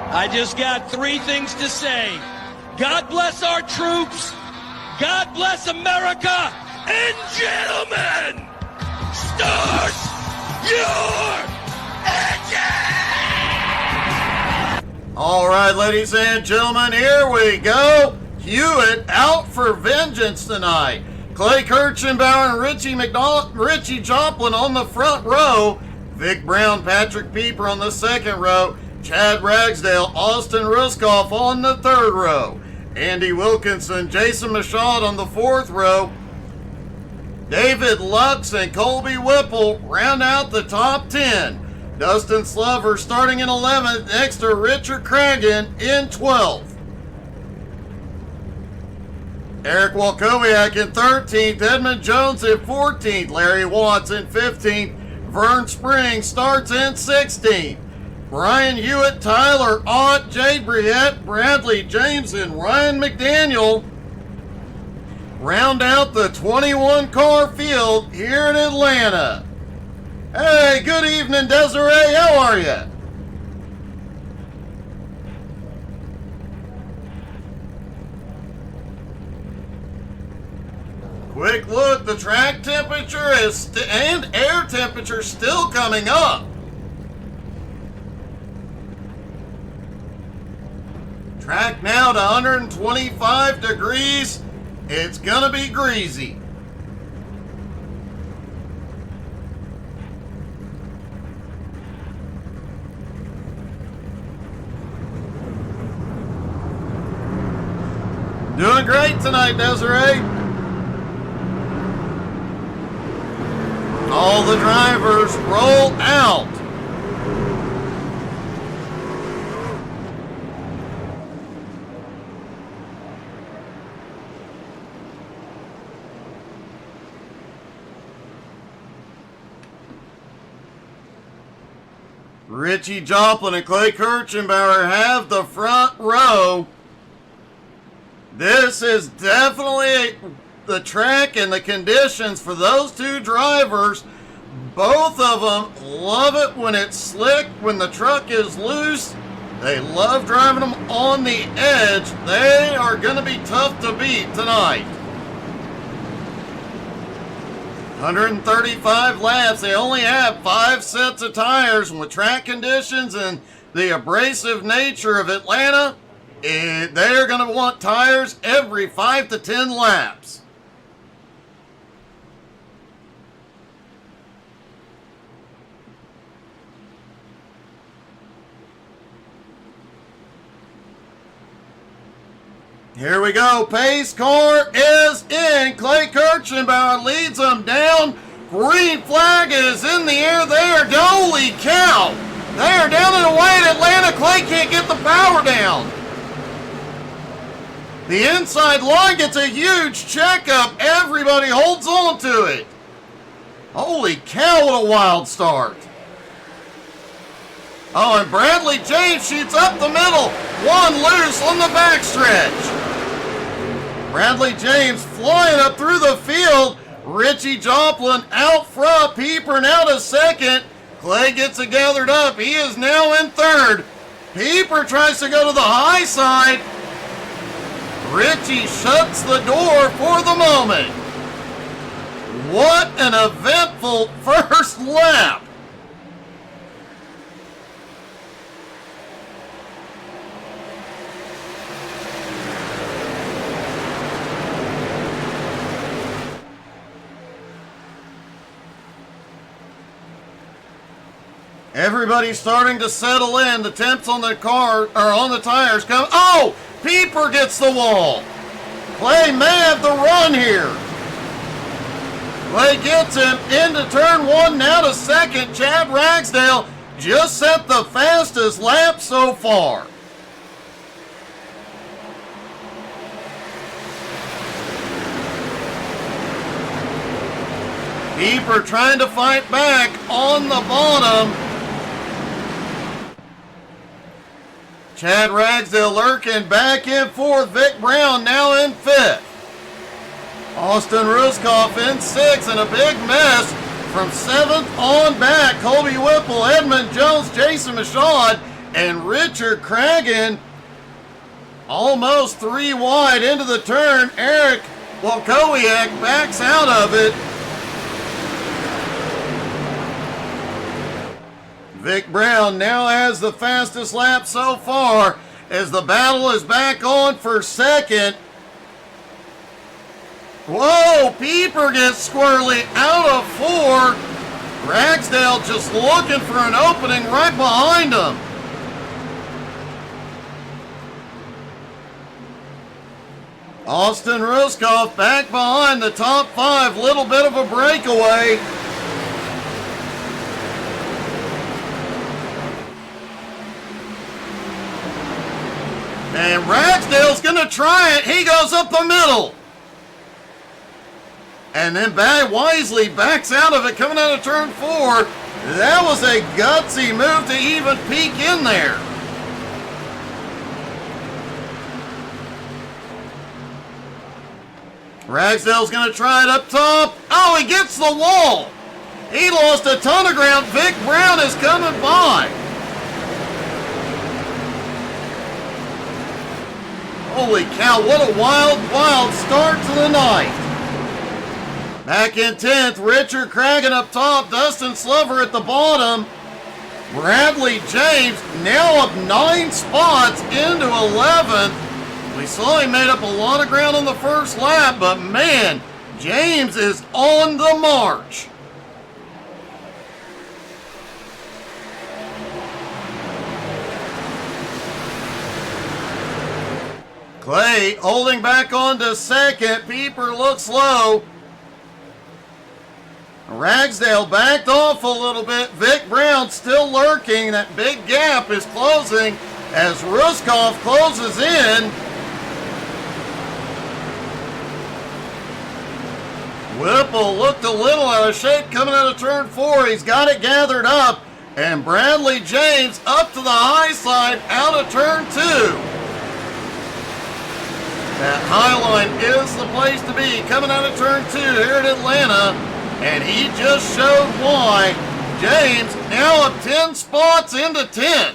I just got three things to say. God bless our troops. God bless America. And gentlemen, start your engine! All right, ladies and gentlemen, here we go. Hewitt out for vengeance tonight. Clay Kirchenbauer and Richie Joplin on the front row. Vic Brown, Patrick Pieper on the second row. Chad Ragsdale, Austin Ruskoff on the third row. Andy Wilkinson, Jason Michaud on the fourth row. David Lux and Colby Whipple round out the top 10. Dustin Slover starting in 11th, next to Richard Cragen in 12th. Eric Walkowiak in 13th, Edmund Jones in 14th, Larry Watts in 15th, Vern Springs starts in 16th. Brian Hewitt, Tyler Ott, Jade Briette, Bradley James, and Ryan McDaniel round out the 21-car field here in Atlanta. Hey, good evening, Desiree. How are you? Quick look, the track temperature is and air temperature still coming up. Track now to 125 degrees. It's gonna be greasy. Doing great tonight, Desiree. All the drivers roll out. Richie Joplin and Clay Kirchenbauer have the front row. This is definitely the track and the conditions for those two drivers. Both of them love it when it's slick, when the truck is loose. They love driving them on the edge. They are going to be tough to beat tonight. 135 laps. They only have 5 sets of tires, and with track conditions and the abrasive nature of Atlanta, they're going to want tires every 5 to 10 laps. Here we go. Pace car is in. Clay Kirchenbauer leads them down. Green flag is in the air there. Holy cow. They are down and away in Atlanta. Clay can't get the power down. The inside line gets a huge checkup. Everybody holds on to it. Holy cow, what a wild start. Oh, and Bradley James shoots up the middle. One loose on the backstretch. Bradley James flying up through the field. Richie Joplin out front. Pieper now to second. Clay gets it gathered up. He is now in third. Pieper tries to go to the high side. Richie shuts the door for the moment. What an eventful first lap. Everybody's starting to settle in. The temps on the car or on the tires come. Oh! Pieper gets the wall. Clay may have the run here. Clay gets him into turn one, now to second. Chad Ragsdale just set the fastest lap so far. Pieper trying to fight back on the bottom. Chad Ragsdale lurking back in fourth. Vic Brown now in fifth. Austin Ruskoff in sixth, and a big mess from seventh on back. Colby Whipple, Edmund Jones, Jason Michaud, and Richard Cragen almost 3 wide into the turn. Eric Walkowiak backs out of it. Vic Brown now has the fastest lap so far as the battle is back on for second. Whoa, Pieper gets squirrely out of 4. Ragsdale just looking for an opening right behind him. Austin Ruskoff back behind the top 5, little bit of a breakaway. And Ragsdale's gonna try it. He goes up the middle. And then Wisely backs out of it coming out of turn 4. That was a gutsy move to even peek in there. Ragsdale's going to try it up top. Oh, he gets the wall. He lost a ton of ground. Vic Brown is coming by. Holy cow, what a wild, wild start to the night. Back in 10th, Richard Cragen up top, Dustin Slover at the bottom. Bradley James now up 9 spots into 11th. We saw he made up a lot of ground on the first lap, but man, James is on the march. Clay holding back on to second. Pieper looks low. Ragsdale backed off a little bit. Vic Brown still lurking. That big gap is closing as Ruskoff closes in. Whipple looked a little out of shape coming out of turn 4. He's got it gathered up. And Bradley James up to the high side out of turn 2. That high line is the place to be coming out of turn 2 here at Atlanta. And he just showed why. James now up 10 spots into 10th.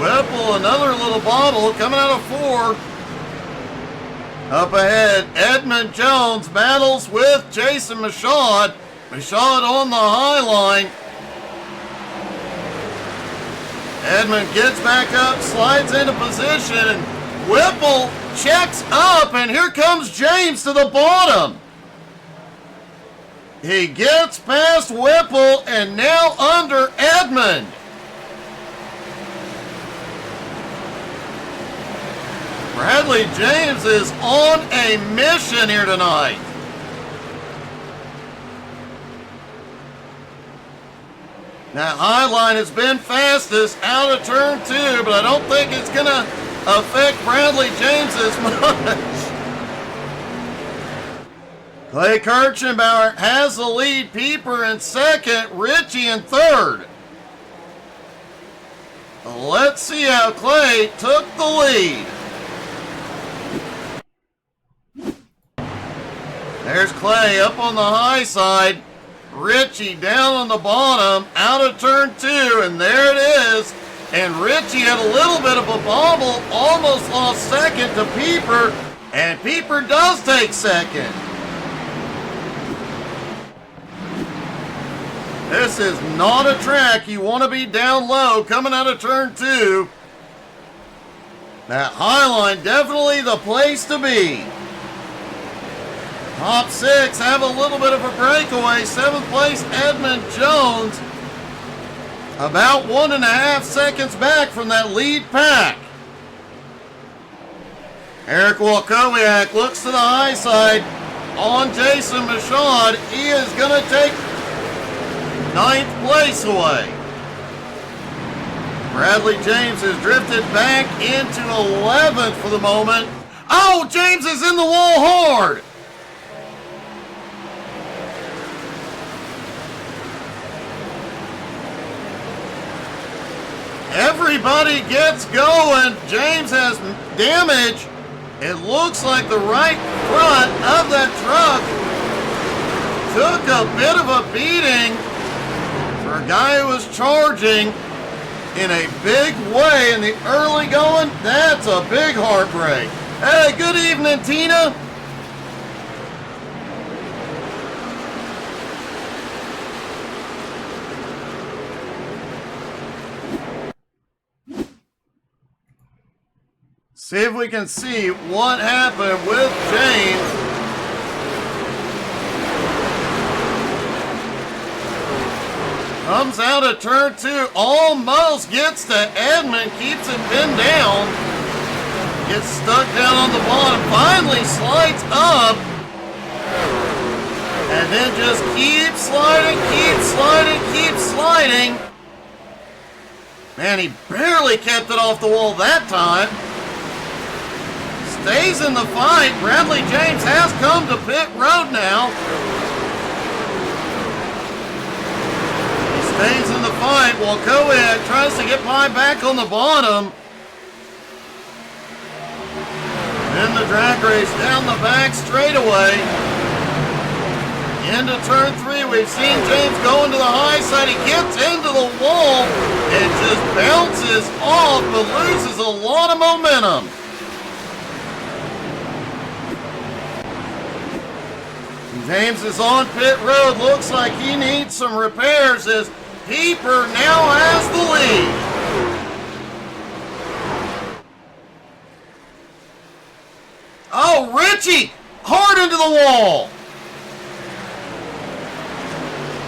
Whipple, another little bobble coming out of 4. Up ahead, Edmund Jones battles with Jason Michaud. Michaud on the high line. Edmund gets back up, slides into position, and Whipple checks up, and here comes James to the bottom. He gets past Whipple and now under Edmund. Bradley James is on a mission here tonight. That high line has been fastest out of turn 2, but I don't think it's going to affect Bradley James as much. Clay Kirchenbauer has the lead. Pieper in second. Ritchie in third. Let's see how Clay took the lead. There's Clay up on the high side. Ritchie down on the bottom, out of turn 2, and there it is. And Ritchie had a little bit of a bobble, almost lost second to Pieper, and Pieper does take second. This is not a track you want to be down low coming out of turn 2. That high line definitely the place to be. Top 6 have a little bit of a breakaway. 7th place, Edmund Jones. About 1.5 seconds back from that lead pack. Eric Walkowiak looks to the high side on Jason Michaud. He is going to take 9th place away. Bradley James has drifted back into 11th for the moment. Oh, James is in the wall hard. Everybody gets going. James has damage. It looks like the right front of that truck took a bit of a beating for a guy who was charging in a big way in the early going. That's a big heartbreak. Hey, good evening, Tina. See if we can see what happened with James. Comes out of turn 2, almost gets to Edmund, keeps it pinned down. Gets stuck down on the bottom, finally slides up. And then just keeps sliding, keeps sliding, keeps sliding. Man, he barely kept it off the wall that time. Stays in the fight. Bradley James has come to pit road now. He stays in the fight while Kowiak tries to get by back on the bottom. In the drag race down the back straightaway. Into turn 3, we've seen James go into the high side. He gets into the wall and just bounces off, but loses a lot of momentum. James is on pit road. Looks like he needs some repairs as Pieper now has the lead. Oh, Richie! Hard into the wall!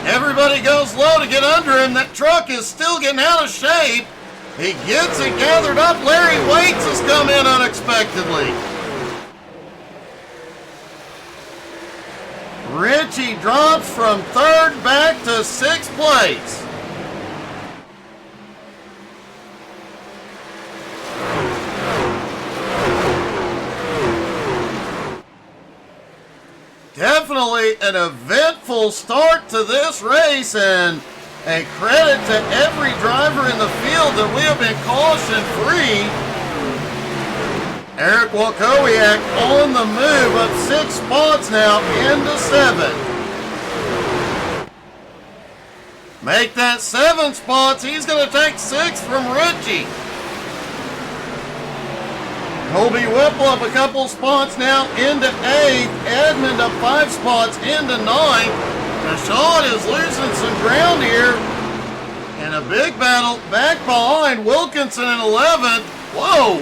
Everybody goes low to get under him. That truck is still getting out of shape. He gets it gathered up. Larry Waits has come in unexpectedly. Richie drops from 3rd back to 6th place. Definitely an eventful start to this race, and a credit to every driver in the field that we have been caution free. Eric Walkowiak on the move, up 6 spots now into 7th. Make that 7 spots. He's going to take 6th from Richie. Colby Whipple up a couple spots now into 8th. Edmund up 5 spots into 9th. Michaud is losing some ground here. And a big battle back behind Wilkinson in 11th. Whoa!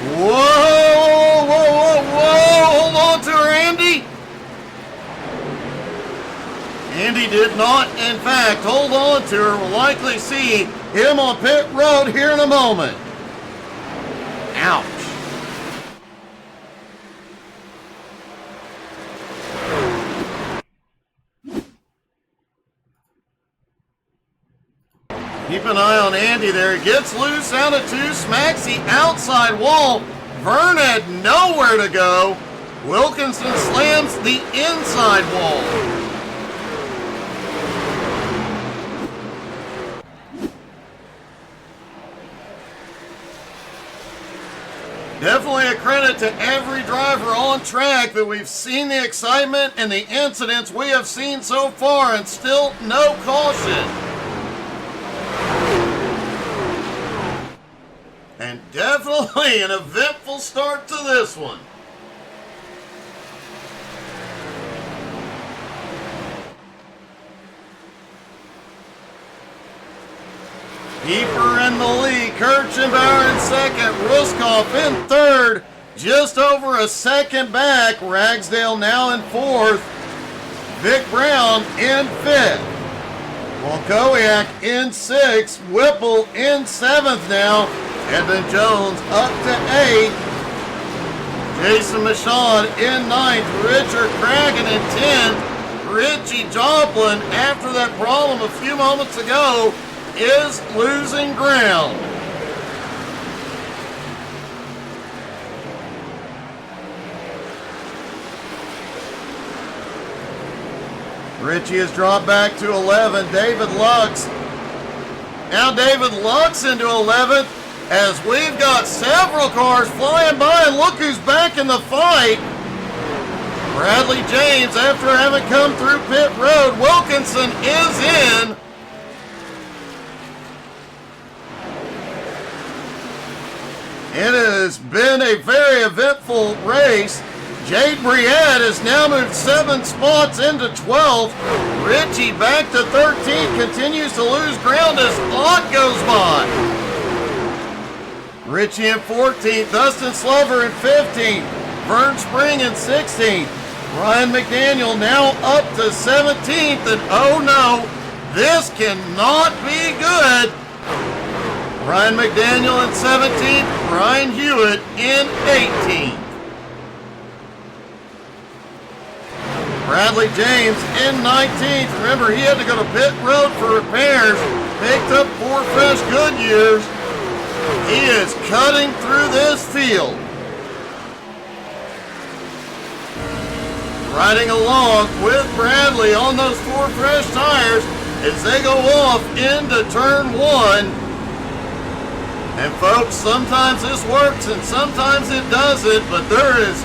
Whoa, whoa, whoa, whoa, hold on to her, Andy. Andy did not, in fact, hold on to her. We'll likely see him on pit road here in a moment. Ouch. Keep an eye on Andy there. Gets loose out of 2, smacks the outside wall. Vern had nowhere to go. Wilkinson slams the inside wall. Definitely a credit to every driver on track that we've seen the excitement and the incidents we have seen so far, and still no caution. And definitely an eventful start to this one. Keeper in the lead, Kirchenbauer in 2nd, Ruskoff in 3rd, just over a second back. Ragsdale now in 4th, Vic Brown in 5th. Walkowiak in 6th, Whipple in 7th now. Edmund Jones up to 8th. Jason Michaud in 9th. Richard Cragen in 10th. Richie Joplin, after that problem a few moments ago, is losing ground. Richie has dropped back to 11. David Lux. Now David Lux into 11th. As we've got several cars flying by, and look who's back in the fight. Bradley James, after having come through pit road, Wilkinson is in. It has been a very eventful race. Jade Briette has now moved 7 spots into 12th. Richie back to 13th, continues to lose ground as Ott goes by. Richie in 14th, Dustin Slover in 15th, Vern Spring in 16th. Ryan McDaniel now up to 17th, and oh no, this cannot be good. Ryan McDaniel in 17th, Brian Hewitt in 18th. Bradley James in 19th. Remember, he had to go to pit road for repairs. Picked up 4 fresh Goodyears. He is cutting through this field. Riding along with Bradley on those 4 fresh tires as they go off into turn 1. And folks, sometimes this works and sometimes it doesn't, but there is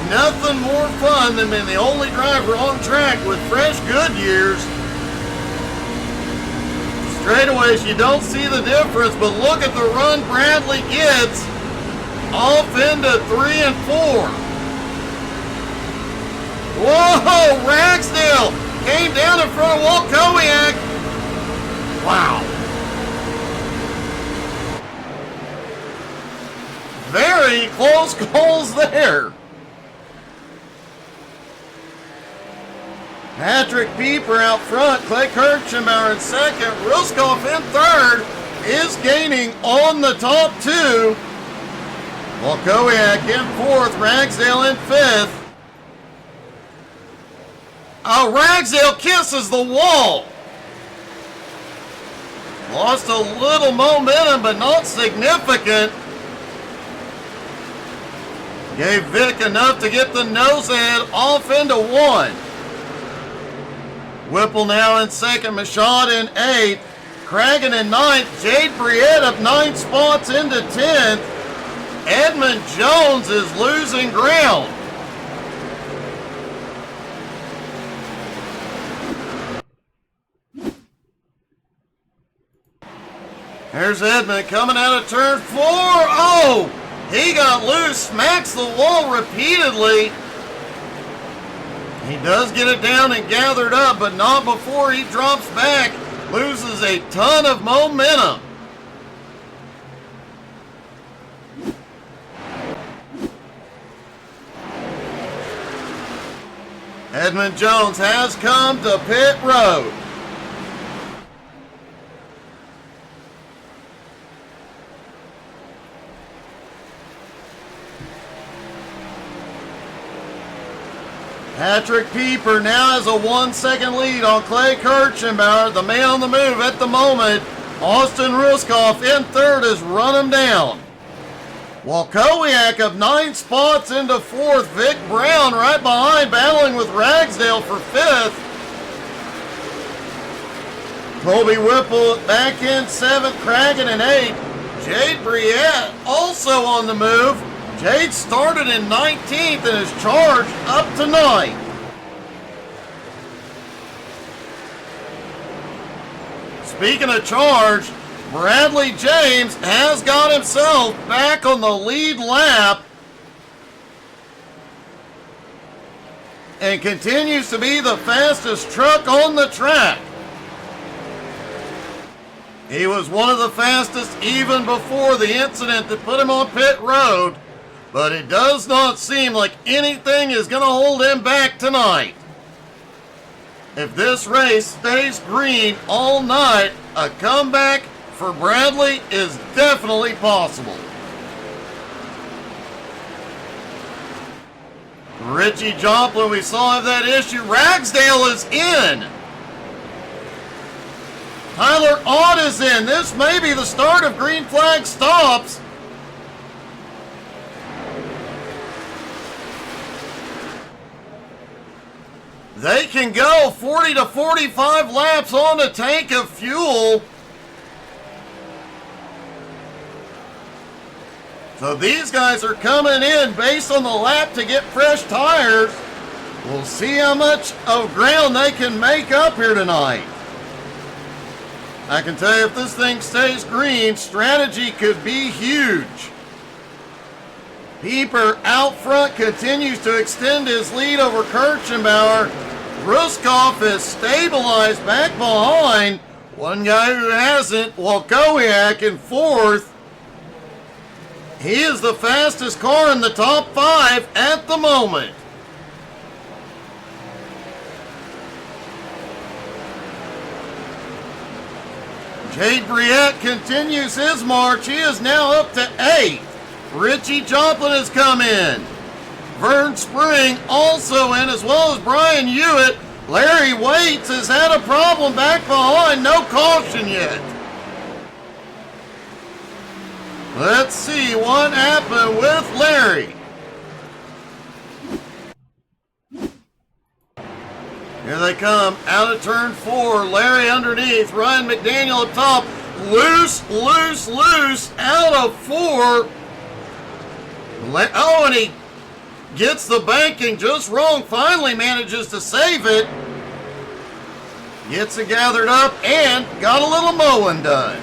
nothing more fun than being the only driver on track with fresh Goodyears. Straightaways, you don't see the difference, but look at the run Bradley gets off into 3 and 4. Whoa, Ragsdale came down in front of Walkowiak. Wow. Very close calls there. Patrick Pieper out front, Clay Kirchenbauer in second, Ruskoff in third, is gaining on the top 2. Walkowiak in fourth, Ragsdale in fifth. Oh, Ragsdale kisses the wall. Lost a little momentum, but not significant. Gave Vic enough to get the nose head off into 1. Whipple now in second, Michaud in 8th, Cragen in 9th, Jade Briette up 9 spots into 10th. Edmund Jones is losing ground. Here's Edmund coming out of turn 4. Oh, he got loose, smacks the wall repeatedly. He does get it down and gathered up, but not before he drops back. Loses a ton of momentum. Edmund Jones has come to pit road. Patrick Pieper now has a 1-second lead on Clay Kirchenbauer, the man on the move at the moment. Austin Ruskoff in third has run him down. Walkowiak up 9 spots into 4th. Vic Brown right behind, battling with Ragsdale for 5th. Colby Whipple back in 7th, Cragen in 8th. Jade Briette also on the move. Jade started in 19th and is charged up to 9th. Speaking of charge, Bradley James has got himself back on the lead lap and continues to be the fastest truck on the track. He was one of the fastest even before the incident that put him on pit road. But it does not seem like anything is going to hold him back tonight. If this race stays green all night, a comeback for Bradley is definitely possible. Richie Joplin, we saw have that issue. Ragsdale is in. Tyler Ott is in. This may be the start of green flag stops. They can go 40 to 45 laps on a tank of fuel. So these guys are coming in based on the lap to get fresh tires. We'll see how much of ground they can make up here tonight. I can tell you if this thing stays green, strategy could be huge. Pieper out front continues to extend his lead over Kirchenbauer. Ruskov is stabilized back behind. One guy who hasn't, Walkowiak in fourth. He is the fastest car in the top 5 at the moment. Jade Briette continues his march. He is now up to 8th. Richie Joplin has come in. Vern Spring also in, as well as Brian Hewitt. Larry Waits has had a problem back behind. No caution yet. Let's see what happened with Larry. Here they come out of turn 4. Larry underneath. Ryan McDaniel up top. Loose out of 4. Oh, and he gets the banking just wrong. Finally manages to save it. Gets it gathered up and got a little mowing done.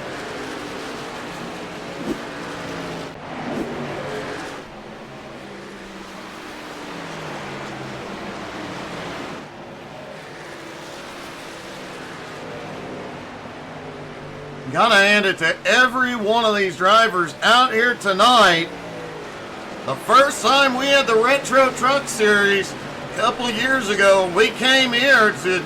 Gotta hand it to every one of these drivers out here tonight. The first time we had the Retro Truck Series a couple years ago, we came here to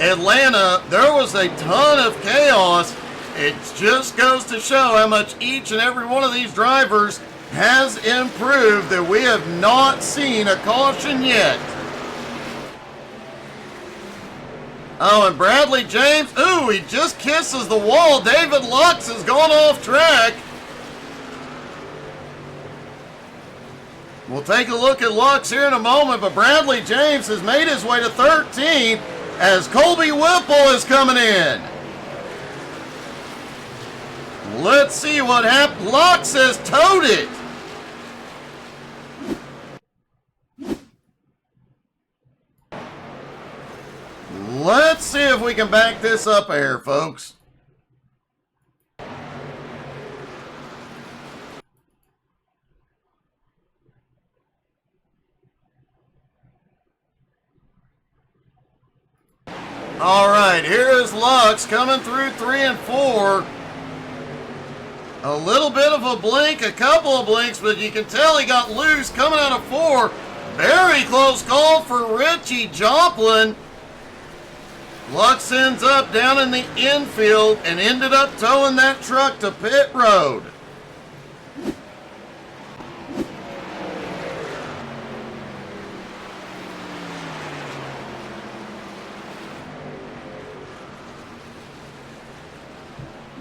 Atlanta, there was a ton of chaos. It just goes to show how much each and every one of these drivers has improved, that we have not seen a caution yet. Oh, and Bradley James, ooh, he just kisses the wall. David Lux has gone off track. We'll take a look at Lux here in a moment, but Bradley James has made his way to 13th as Colby Whipple is coming in. Let's see what happened. Lux has towed it. Let's see if we can back this up here, folks. All right, here is Lux coming through 3 and 4. A little bit of a blink, a couple of blinks, but you can tell he got loose coming out of 4. Very close call for Richie Joplin. Lux ends up down in the infield and ended up towing that truck to pit road.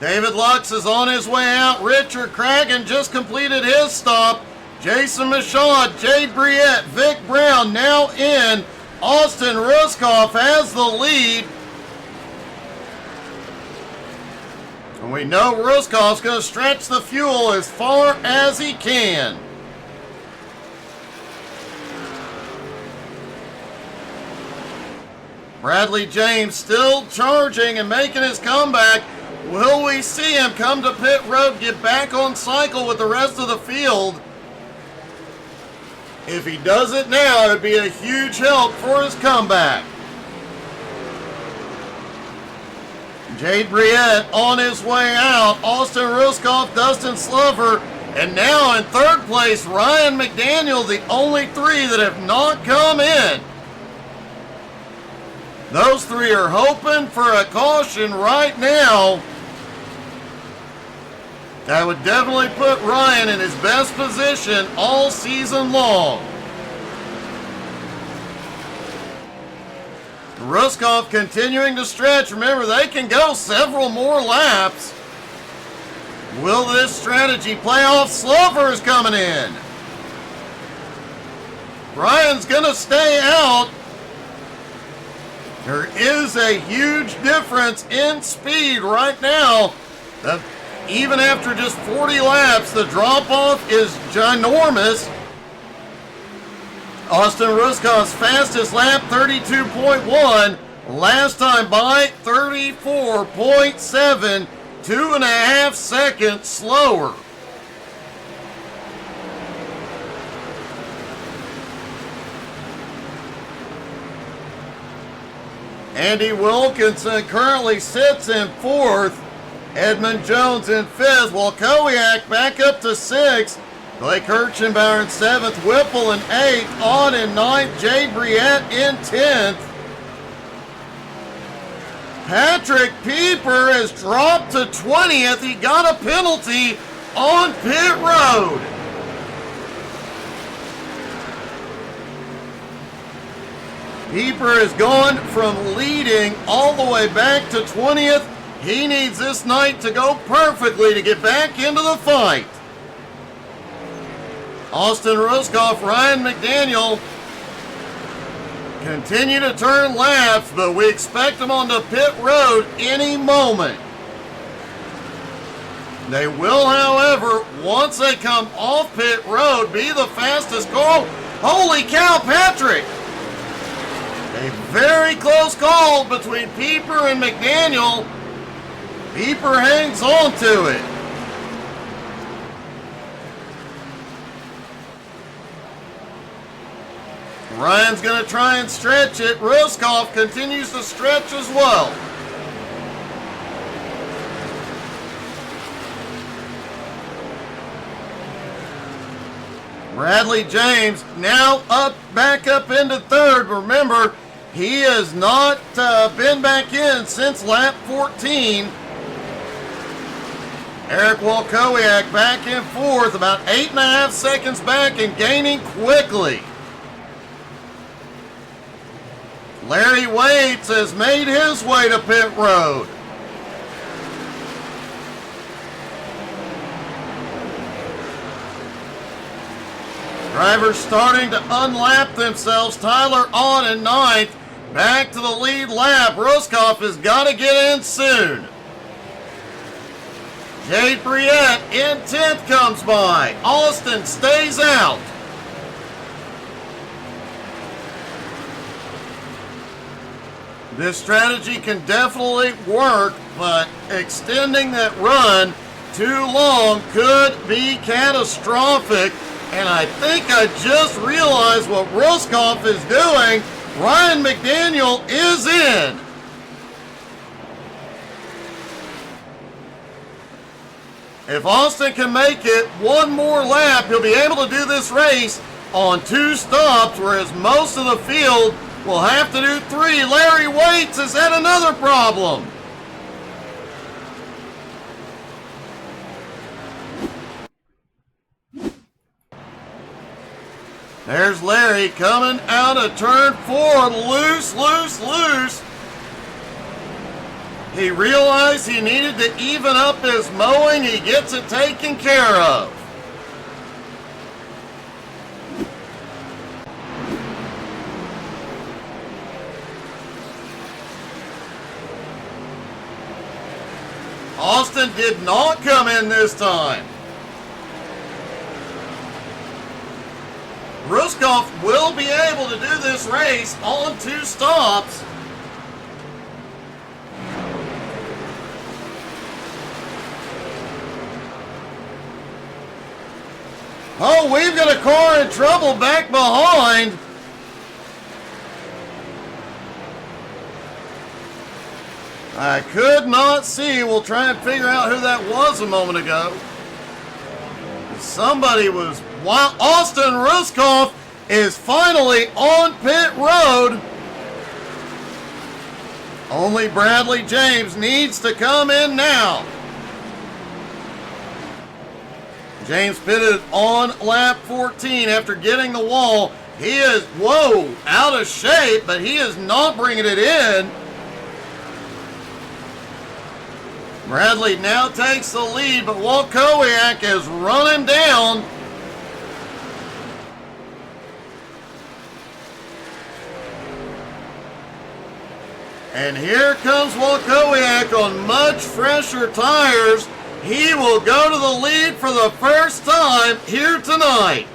David Lux is on his way out. Richard Cragen just completed his stop. Jason Michaud, Jade Briette, Vic Brown now in. Austin Ruskov has the lead. And we know Ruskov's going to stretch the fuel as far as he can. Bradley James still charging and making his comeback. Will we see him come to pit road, get back on cycle with the rest of the field? If he does it now, it would be a huge help for his comeback. Jade Briette on his way out. Austin Ruskov, Dustin Slover, and now in 3rd place, Ryan McDaniel, the only 3 that have not come in. Those 3 are hoping for a caution right now. That would definitely put Ryan in his best position all season long. Ruskov continuing to stretch. Remember, they can go several more laps. Will this strategy play off? Slover is coming in. Ryan's going to stay out. There is a huge difference in speed right now. Even after just 40 laps, the drop-off is ginormous. Austin Ruskoff's fastest lap, 32.1. Last time by, 34.7. 2.5 seconds slower. Andy Wilkinson currently sits in 4th. Edmund Jones in 5th, while Kowiak back up to 6th. Blake Kirchenbauer in 7th, Whipple in 8th, On in 9th, Jay Briette in 10th. Patrick Pieper has dropped to 20th. He got a penalty on pit road. Pieper has gone from leading all the way back to 20th. He needs this night to go perfectly to get back into the fight. Austin Ruskoff, Ryan McDaniel continue to turn laps, but we expect them on the pit road any moment. They will, however, once they come off pit road, be the fastest car. Holy cow, Patrick! A very close call between Pieper and McDaniel. Pieper hangs on to it. Ryan's going to try and stretch it. Ruskoff continues to stretch as well. Bradley James now back up into 3rd. Remember, he has not been back in since lap 14. Eric Walkowiak back in 4th, about 8.5 seconds back and gaining quickly. Larry Waits has made his way to pit road. Drivers starting to unlap themselves. Tyler On in 9th. Back to the lead lap. Ruskoff has got to get in soon. Jade Briette in 10th comes by. Austin stays out. This strategy can definitely work, but extending that run too long could be catastrophic. And I think I just realized what Ruskoff is doing. Ryan McDaniel is in. If Austin can make it one more lap, he'll be able to do this race on 2 stops, whereas most of the field will have to do 3. Larry Waits has had another problem. There's Larry coming out of turn 4. Loose, loose, loose. He realized he needed to even up his mowing. He gets it taken care of. Austin did not come in this time. Ruskoff will be able to do this race on 2 stops. Oh, we've got a car in trouble back behind. I could not see. We'll try and figure out who that was a moment ago. Somebody was... While Austin Ruskoff is finally on pit road. Only Bradley James needs to come in now. James pitted on lap 14 after getting the wall. He is, whoa, out of shape, but he is not bringing it in. Bradley now takes the lead, but Walkowiak has run him down. And here comes Walkowiak on much fresher tires. He will go to the lead for the first time here tonight.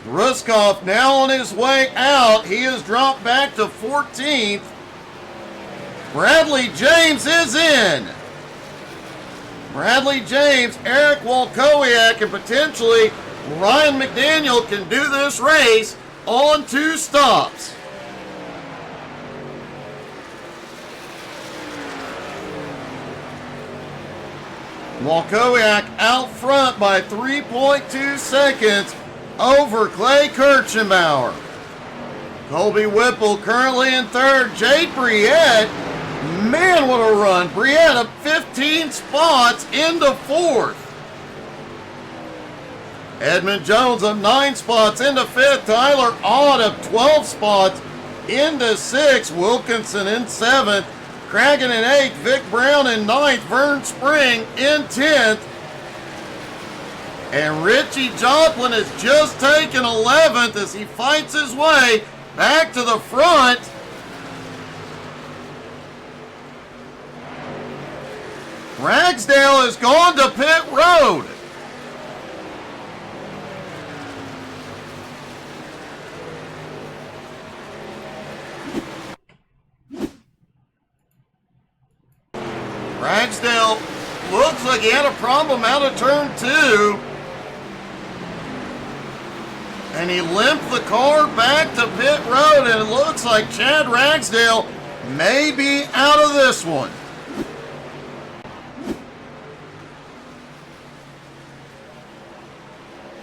Ruskoff now on his way out. He has dropped back to 14th. Bradley James is in. Bradley James, Eric Walkowiak, and potentially Ryan McDaniel can do this race on 2 stops. Walkowiak out front by 3.2 seconds over Clay Kirchenbauer. Colby Whipple currently in third. Jade Briette, man, what a run. Briette up 15 spots into fourth. Edmund Jones up 9 spots into fifth. Tyler Ott up 12 spots into sixth. Wilkinson in seventh. Cragen in 8th, Vic Brown in 9th, Vern Spring in 10th. And Richie Joplin has just taken 11th as he fights his way back to the front. Ragsdale has gone to pit road. Ragsdale looks like he had a problem out of turn 2. And he limped the car back to pit road, and it looks like Chad Ragsdale may be out of this one.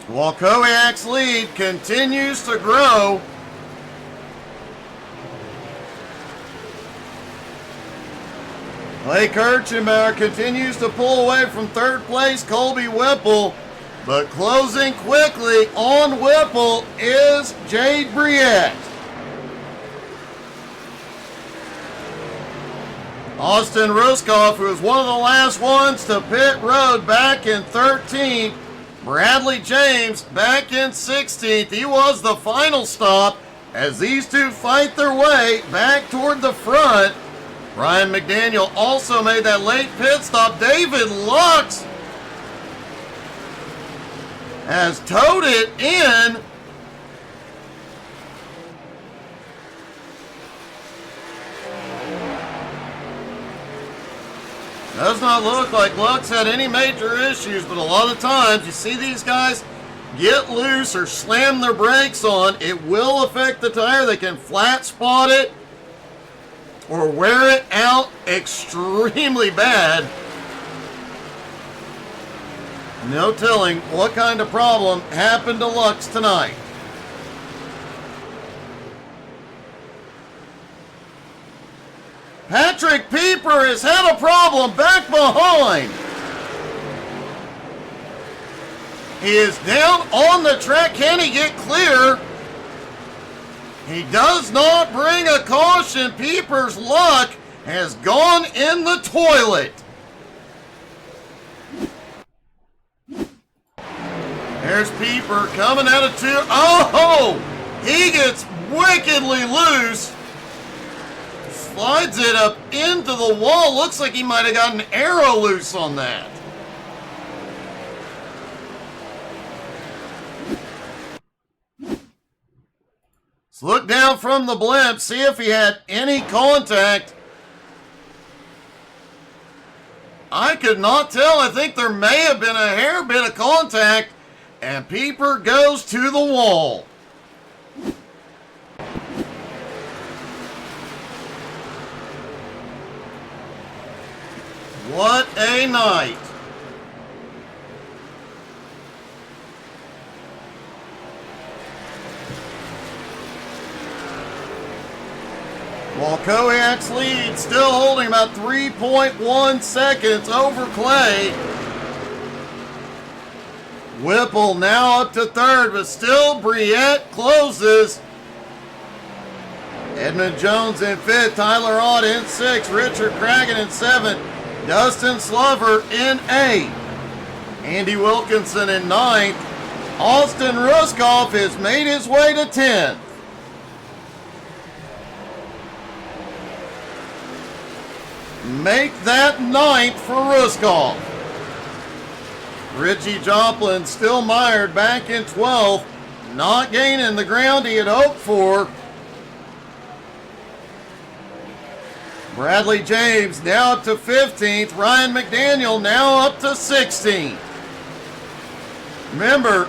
Walkowiak's lead continues to grow. Clay Kirchenbauer continues to pull away from third place Colby Whipple, but closing quickly on Whipple is Jade Briette. Austin Ruskoff, who was one of the last ones to pit road, back in 13th. Bradley James back in 16th. He was the final stop as these two fight their way back toward the front. Ryan McDaniel also made that late pit stop. David Lux has towed it in. Does not look like Lux had any major issues, but a lot of times you see these guys get loose or slam their brakes on, it will affect the tire. They can flat spot it or wear it out extremely bad. No telling what kind of problem happened to Lux tonight. Patrick Pieper has had a problem back behind. He is down on the track. Can he get clear? He does not bring a caution. Pieper's luck has gone in the toilet. There's Pieper coming out of 2. Oh! He gets wickedly loose. Slides it up into the wall. Looks like he might have got an arrow loose on that. Let's look down from the blimp, see if he had any contact. I could not tell. I think there may have been a hair bit of contact, and Pieper goes to the wall. What a night. Walkowiak's lead still holding about 3.1 seconds over Clay. Whipple now up to third, but still Briette closes. Edmund Jones in fifth, Tyler Ott in sixth, Richard Cragen in seventh, Dustin Slover in 8th. Andy Wilkinson in 9th. Austin Ruskoff has made his way to 10th. Make that 9th for Ruskoff. Richie Joplin still mired back in 12th. not gaining the ground he had hoped for. Bradley James now up to 15th. Ryan McDaniel now up to 16th. Remember,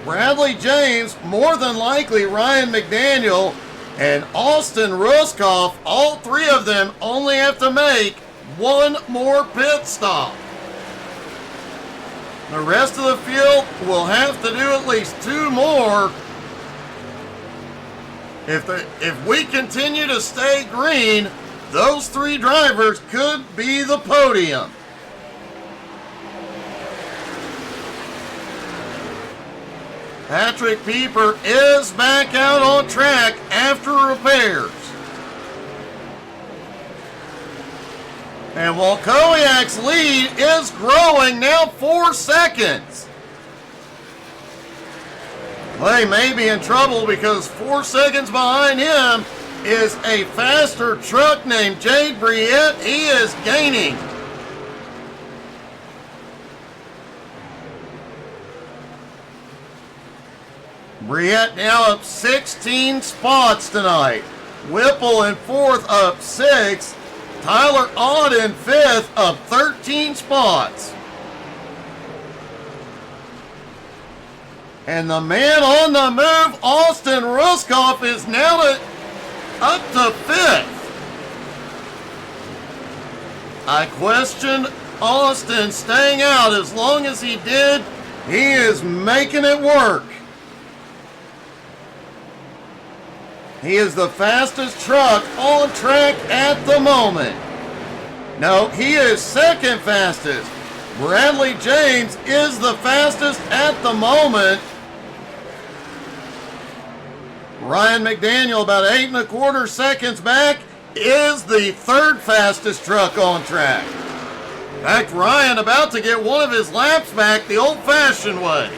Bradley James, more than likely Ryan McDaniel, and Austin Ruskoff, all three of them only have to make one more pit stop. The rest of the field will have to do at least two more. If we continue to stay green, those three drivers could be the podium. Patrick Pieper is back out on track after repairs. And while Kowiak's lead is growing, now 4 seconds. Clay may be in trouble because 4 seconds behind him is a faster truck named Jade Briette. He is gaining. Briette now up 16 spots tonight. Whipple in 4th up 6. Tyler Ott in 5th up 13 spots. And the man on the move, Austin Ruskoff, is now up to 5th. I questioned Austin staying out as long as he did. He is making it work. He is the fastest truck on track at the moment. No, he is second fastest. Bradley James is the fastest at the moment. Ryan McDaniel, about 8 1/4 seconds back, is the third fastest truck on track. In fact, Ryan about to get one of his laps back the old-fashioned way.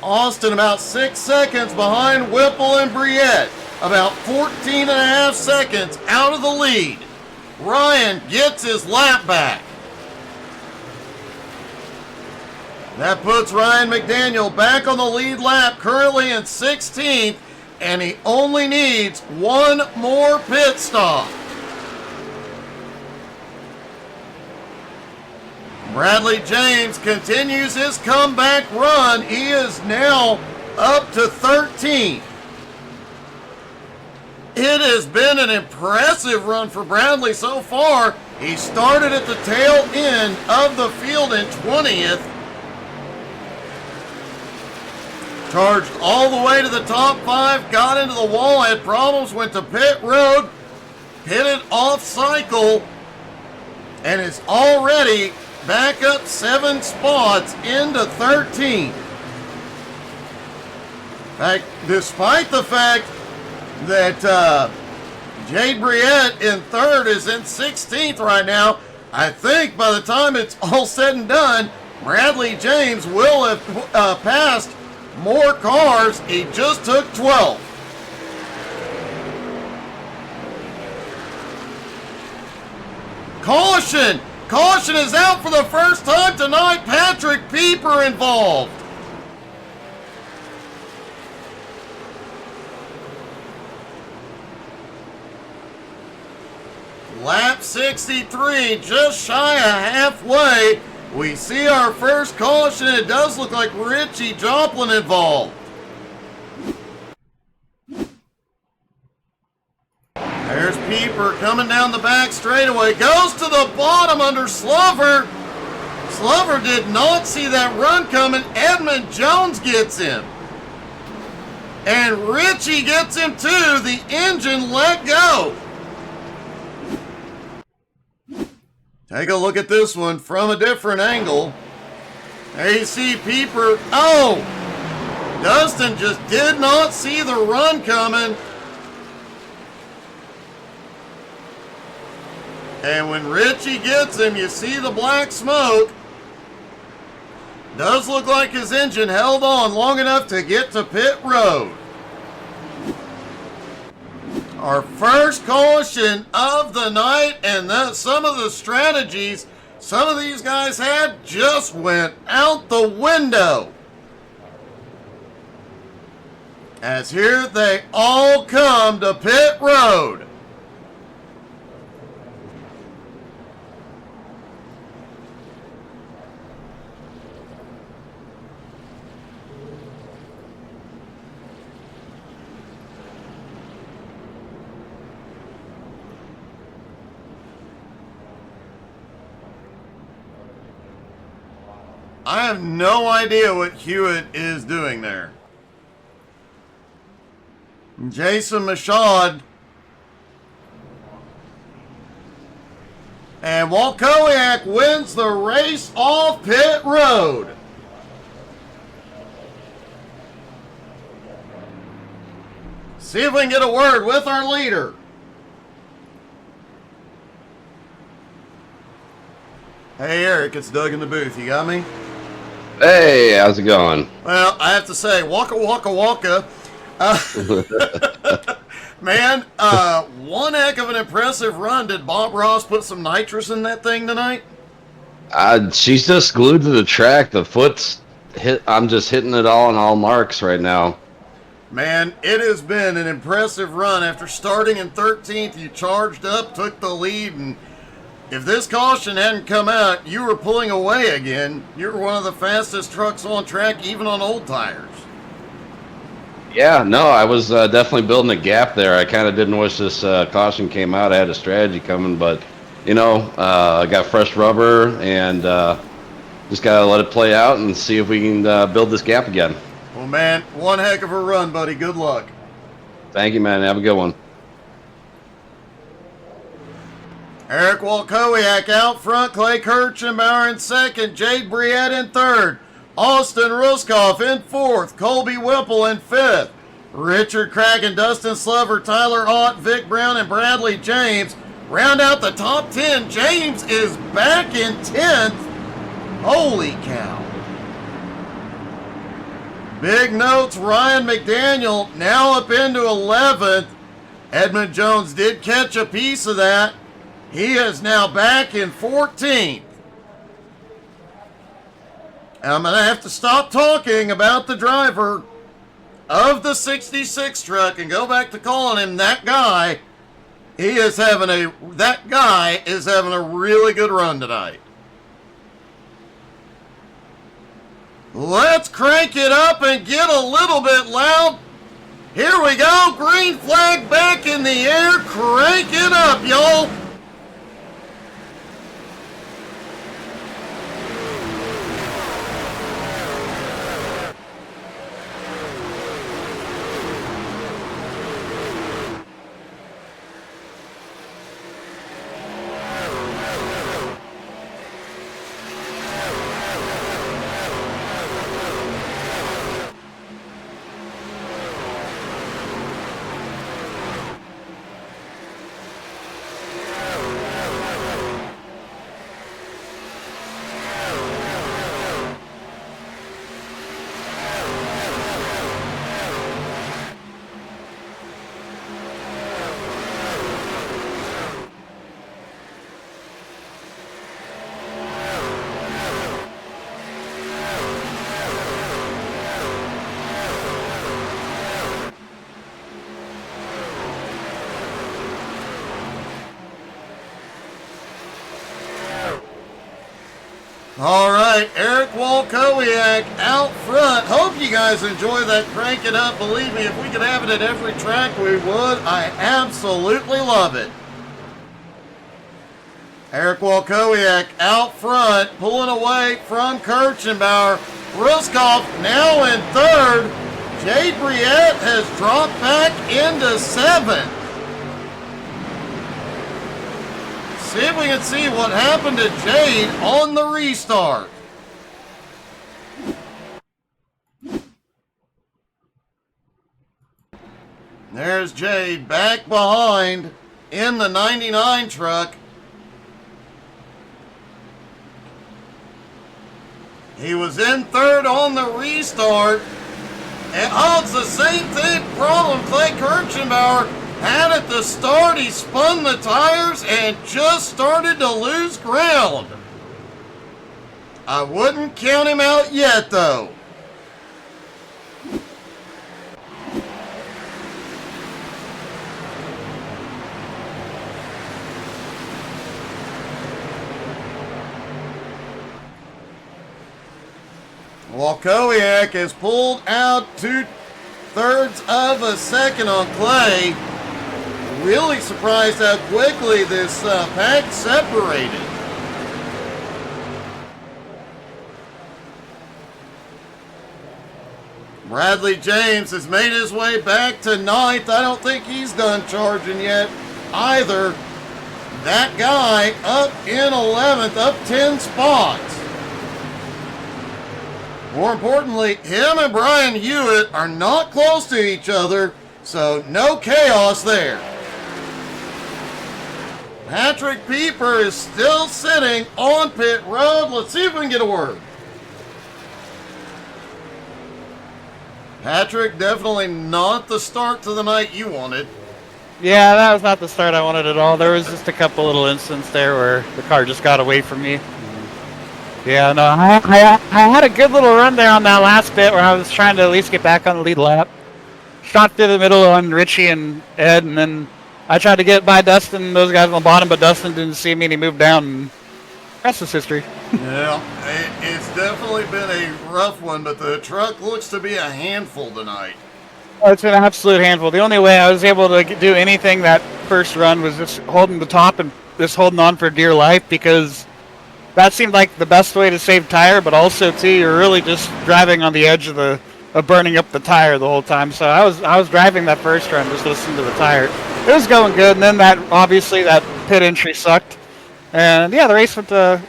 Austin about 6 seconds behind Whipple and Briette. About 14.5 seconds out of the lead. Ryan gets his lap back. That puts Ryan McDaniel back on the lead lap, currently in 16th, and he only needs one more pit stop. Bradley James continues his comeback run. He is now up to 13th. It has been an impressive run for Bradley so far. He started at the tail end of the field in 20th. Charged all the way to the top 5, got into the wall, had problems, went to pit road, pitted off cycle, and is already back up 7 spots into 13th. In fact, despite the fact that Jade Briette in 3rd is in 16th right now, I think by the time it's all said and done, Bradley James will have passed more cars. He just took 12. Caution! Caution is out for the first time tonight. Patrick Pieper involved. Lap 63, just shy of halfway. We see our first caution. It does look like Richie Joplin involved. There's Pieper coming down the back straightaway. Goes to the bottom under Slover. Slover did not see that run coming. Edmund Jones gets him. And Richie gets him too. The engine let go. Take a look at this one from a different angle. There you see Pieper. Oh! Dustin just did not see the run coming. And when Richie gets him, you see the black smoke. Does look like his engine held on long enough to get to pit road. Our first caution of the night, and some of the strategies some of these guys had just went out the window. As here they all come to pit road. I have no idea what Hewitt is doing there. Jason Michaud and Walkowiak wins the race off pit road. See if we can get a word with our leader. Hey Eric, it's Doug in the booth. You got me? Hey, how's it going? Well, I have to say, waka waka waka. Man, one heck of an impressive run. Did Bob Ross put some nitrous in that thing tonight? She's just glued to the track. The foot's hit. I'm just hitting it all on all marks right now. Man, it has been an impressive run. After starting in 13th, you charged up, took the lead, and if this caution hadn't come out, you were pulling away again. You were one of the fastest trucks on track, even on old tires. Yeah, no, I was definitely building a gap there. I kind of didn't wish this caution came out. I had a strategy coming, but, you know, I got fresh rubber and just got to let it play out and see if we can build this gap again. Well, man, one heck of a run, buddy. Good luck. Thank you, man. Have a good one. Eric Walkowiak out front, Clay Kirchenbauer in second, Jade Briette in third, Austin Ruskoff in fourth, Colby Whipple in fifth, Richard Cragen, Dustin Slover, Tyler Ott, Vic Brown, and Bradley James round out the top 10. James is back in 10th. Holy cow. Big notes, Ryan McDaniel now up into 11th. Edmund Jones did catch a piece of that. He is now back in 14th. I'm going to have to stop talking about the driver of the 66 truck and go back to calling him that guy. That guy is having a really good run tonight. Let's crank it up and get a little bit loud. Here we go. Green flag back in the air. Crank it up, y'all. All right, Eric Walkowiak out front. Hope you guys enjoy that crank it up. Believe me, if we could have it at every track, we would. I absolutely love it. Eric Walkowiak out front, pulling away from Kirchenbauer. Ruskoff now in third. Jade Briette has dropped back into seventh. See if we can see what happened to Jade on the restart. There's Jade back behind in the 99 truck. He was in third on the restart. And it's the same thing problem. Clay Kirchenbauer had at the start. He spun the tires and just started to lose ground. I wouldn't count him out yet, though. Walkowiak has pulled out 2/3 of a second on Clay. Really surprised how quickly this pack separated. Bradley James has made his way back to 9th. I don't think he's done charging yet either. That guy up in 11th, up 10 spots. More importantly, him and Brian Hewitt are not close to each other, so no chaos there. Patrick Pieper is still sitting on pit road. Let's see if we can get a word. Patrick, definitely not the start to the night you wanted. Yeah, that was not the start I wanted at all. There was just a couple little instances there where the car just got away from me. Yeah, no, I had a good little run there on that last bit where I was trying to at least get back on the lead lap. Shot through the middle on Richie and Ed, and then I tried to get by Dustin, those guys on the bottom, but Dustin didn't see me and he moved down, and rest is history. Yeah, it's definitely been a rough one, but the truck looks to be a handful tonight. Oh, it's an absolute handful. The only way I was able to do anything that first run was just holding the top and just holding on for dear life, because that seemed like the best way to save tire, but also too, you're really just driving on the edge of burning up the tire the whole time. So I was driving that first run, just listening to the tire. It was going good, and then that pit entry sucked, and yeah, the race went to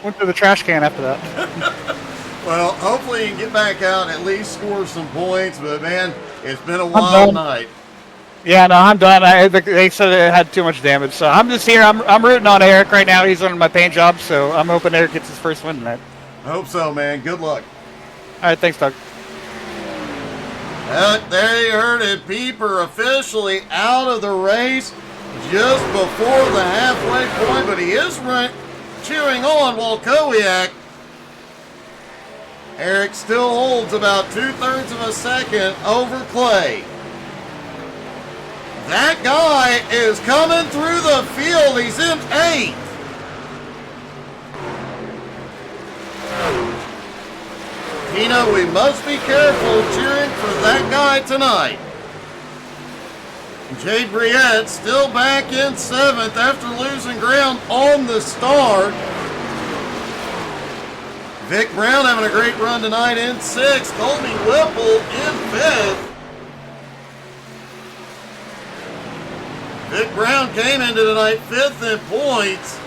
the trash can after that. Well, hopefully you can get back out and at least score some points, but man, it's been a wild night. Yeah, no, I'm done. They said it had too much damage, so I'm just here. I'm rooting on Eric right now. He's on my paint job, so I'm hoping Eric gets his first win tonight. Hope so, man. Good luck. All right, thanks, Doug. There you heard it. Pieper officially out of the race just before the halfway point, but he is cheering on Walkowiak. Eric still holds about 2/3 of a second over Clay. That guy is coming through the field. He's in 8th. Tino, we must be careful cheering for that guy tonight. Jay Briette still back in 7th after losing ground on the start. Vic Brown having a great run tonight in 6th. Colby Whipple in 5th. Vic Brown came into tonight 5th in points.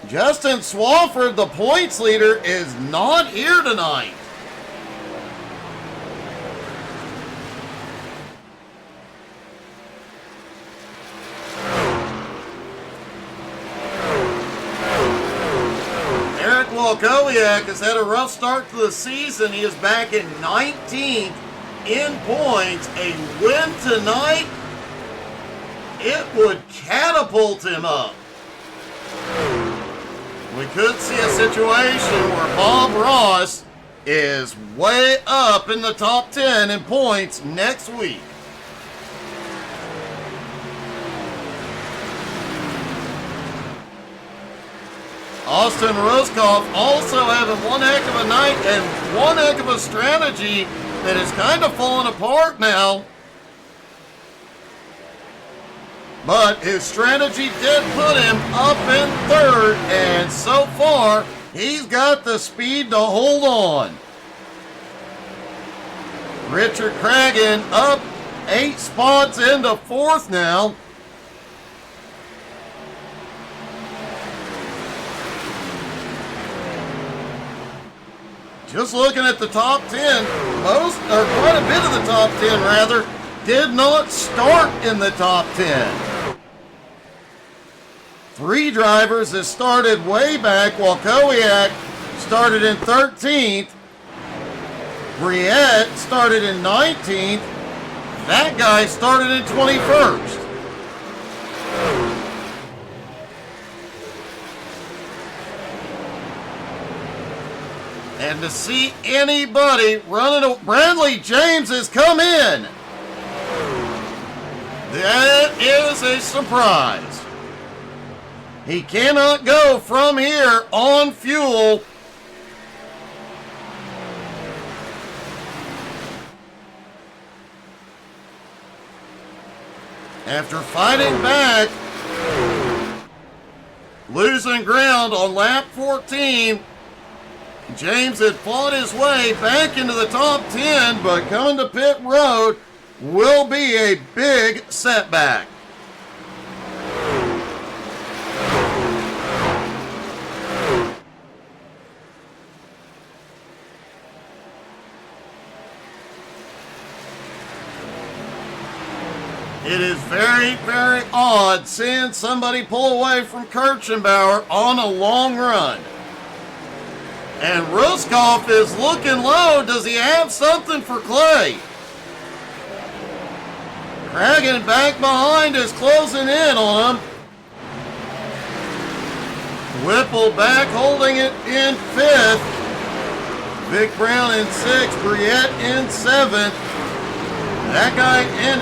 Justin Swafford, the points leader, is not here tonight. Eric Walkowiak has had a rough start to the season. He is back in 19th in points. A win tonight, it would catapult him up. We could see a situation where Bob Ross is way up in the top 10 in points next week. Austin Roskoff also having one heck of a night and one heck of a strategy that is kind of falling apart now. But his strategy did put him up in 3rd, and so far, he's got the speed to hold on. Richard Cragen up 8 spots into 4th now. Just looking at the top 10, quite a bit of the top 10 rather, did not start in the top 10. 3 drivers that started way back. Walkowiak started in 13th. Briette started in 19th. That guy started in 21st. And to see anybody running, Bradley James has come in. That is a surprise. He cannot go from here on fuel. After fighting back, losing ground on lap 14, James had fought his way back into the top 10, but coming to pit road will be a big setback. It is very, very odd seeing somebody pull away from Kirchenbauer on a long run. And Ruskov is looking low. Does he have something for Clay? Cragen back behind is closing in on him. Whipple back holding it in 5th. Vic Brown in 6th. Briette in 7th. That guy in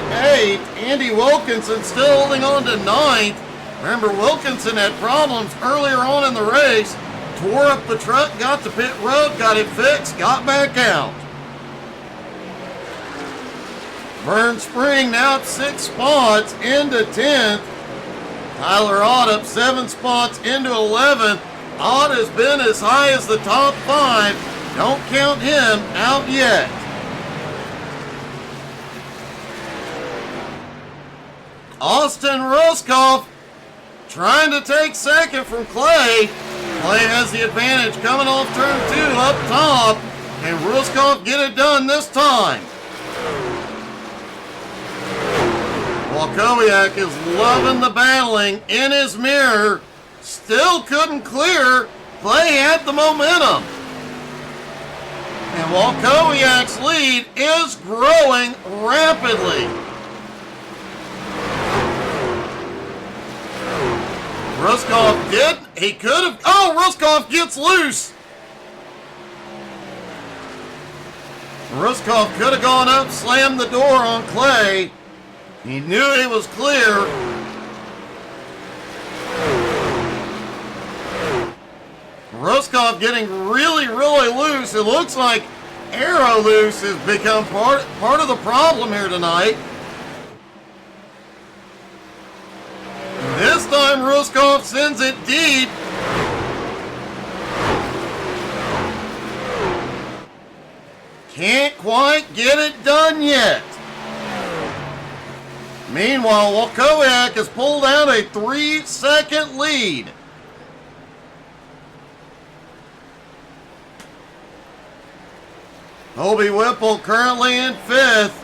8th. Andy Wilkinson still holding on to 9th. Remember, Wilkinson had problems earlier on in the race. Tore up the truck, got to pit road, got it fixed, got back out. Vern Spring now up 6 spots into 10th. Tyler Ott up 7 spots into 11th. Ott has been as high as the top 5. Don't count him out yet. Austin Ruskov trying to take second from Clay. Clay has the advantage coming off turn 2 up top. Can Ruskov get it done this time? Walkowiak is loving the battling in his mirror. Still couldn't clear. Clay had the momentum. And Walkowiak's lead is growing rapidly. Ruskov did. He could have. Oh, Ruskov gets loose. Ruskov could have gone up, slammed the door on Clay. He knew he was clear. Ruskov getting really, really loose. It looks like Aero loose has become part of the problem here tonight. This time Ruskov sends it deep. Can't quite get it done yet. Meanwhile, Walkowiak has pulled out a 3-second lead. Hobie Whipple currently in 5th.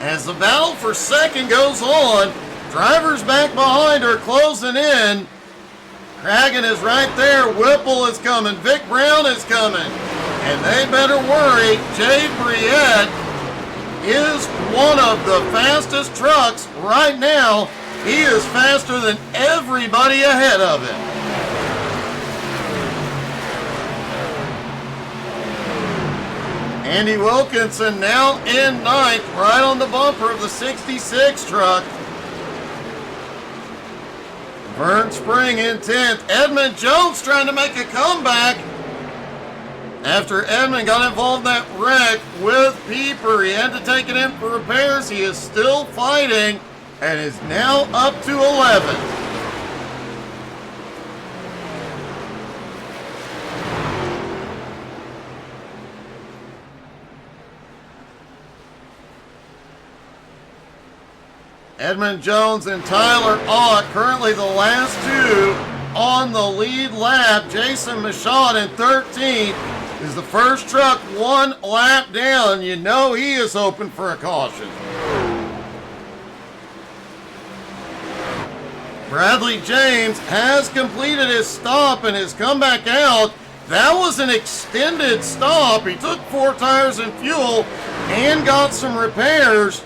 As the battle for second goes on, drivers back behind are closing in. Cragen is right there. Whipple is coming. Vic Brown is coming. And they better worry. Jay Briette is one of the fastest trucks right now. He is faster than everybody ahead of him. Andy Wilkinson now in 9th, right on the bumper of the 66 truck. Vern Spring in 10th. Edmund Jones trying to make a comeback after Edmund got involved in that wreck with Pieper. He had to take it in for repairs. He is still fighting and is now up to 11th. Edmund Jones and Tyler Ott, currently the last two on the lead lap. Jason Michaud in 13th is the first truck one lap down. You know he is hoping for a caution. Bradley James has completed his stop and has come back out. That was an extended stop. He took 4 tires and fuel and got some repairs.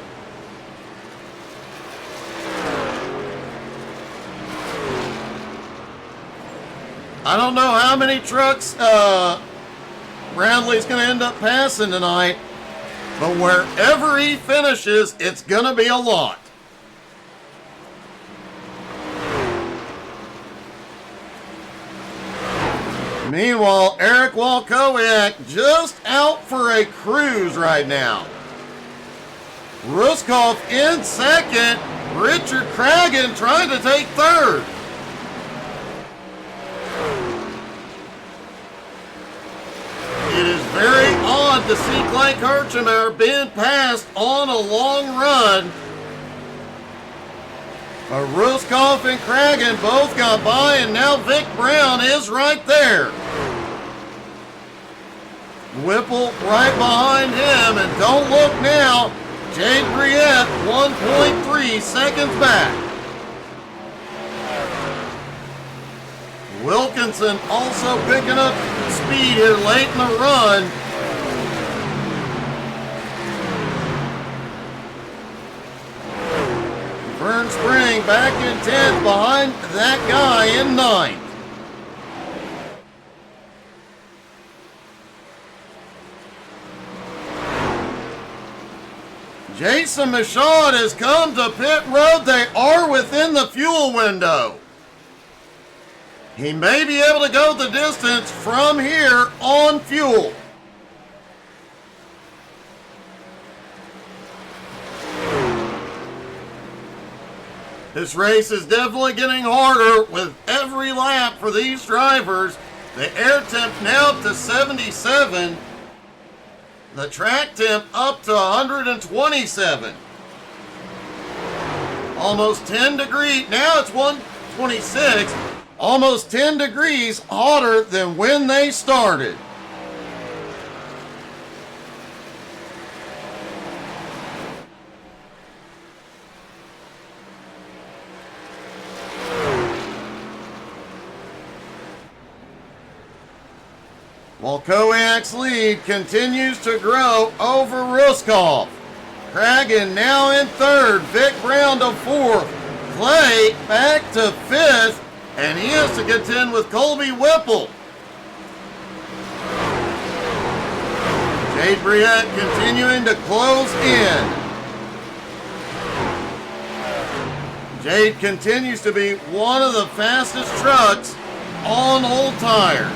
I don't know how many trucks Bradley's going to end up passing tonight, but wherever he finishes, it's going to be a lot. Meanwhile, Eric Walkowiak just out for a cruise right now. Ruskov in second. Richard Cragen trying to take third. It is very odd to see Clay Kirchenbauer being passed on a long run. Ruskov and Cragen both got by, and now Vic Brown is right there. Whipple right behind him, and don't look now. Jade Briette 1.3 seconds back. Wilkinson also picking up speed here late in the run. Vern Spring back in 10th behind that guy in 9th. Jason Michaud has come to pit road. They are within the fuel window. He may be able to go the distance from here on fuel. This race is definitely getting harder with every lap for these drivers. The air temp now up to 77. The track temp up to 127. Almost 10 degrees. Now it's 126. Almost 10 degrees hotter than when they started. Walkowiak's lead continues to grow over Ruskov. Cragen now in 3rd. Vic Brown to 4th. Clay back to 5th. And he has to contend with Colby Whipple. Jade Briette continuing to close in. Jade continues to be one of the fastest trucks on old tires.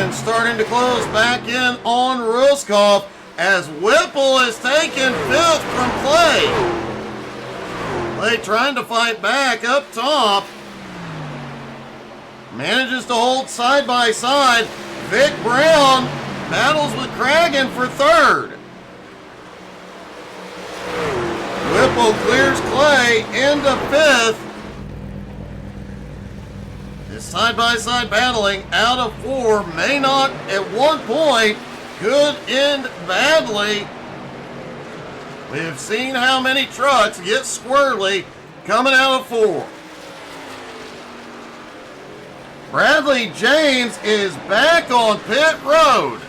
Starting to close back in on Ruskov as Whipple is taking 5th from Clay. Clay trying to fight back up top. Manages to hold side by side. Vic Brown battles with Cragen for 3rd. Whipple clears Clay into 5th. Side-by-side battling out of 4 may not at one point could end badly. We have seen how many trucks get squirrely coming out of 4. Bradley James is back on pit road.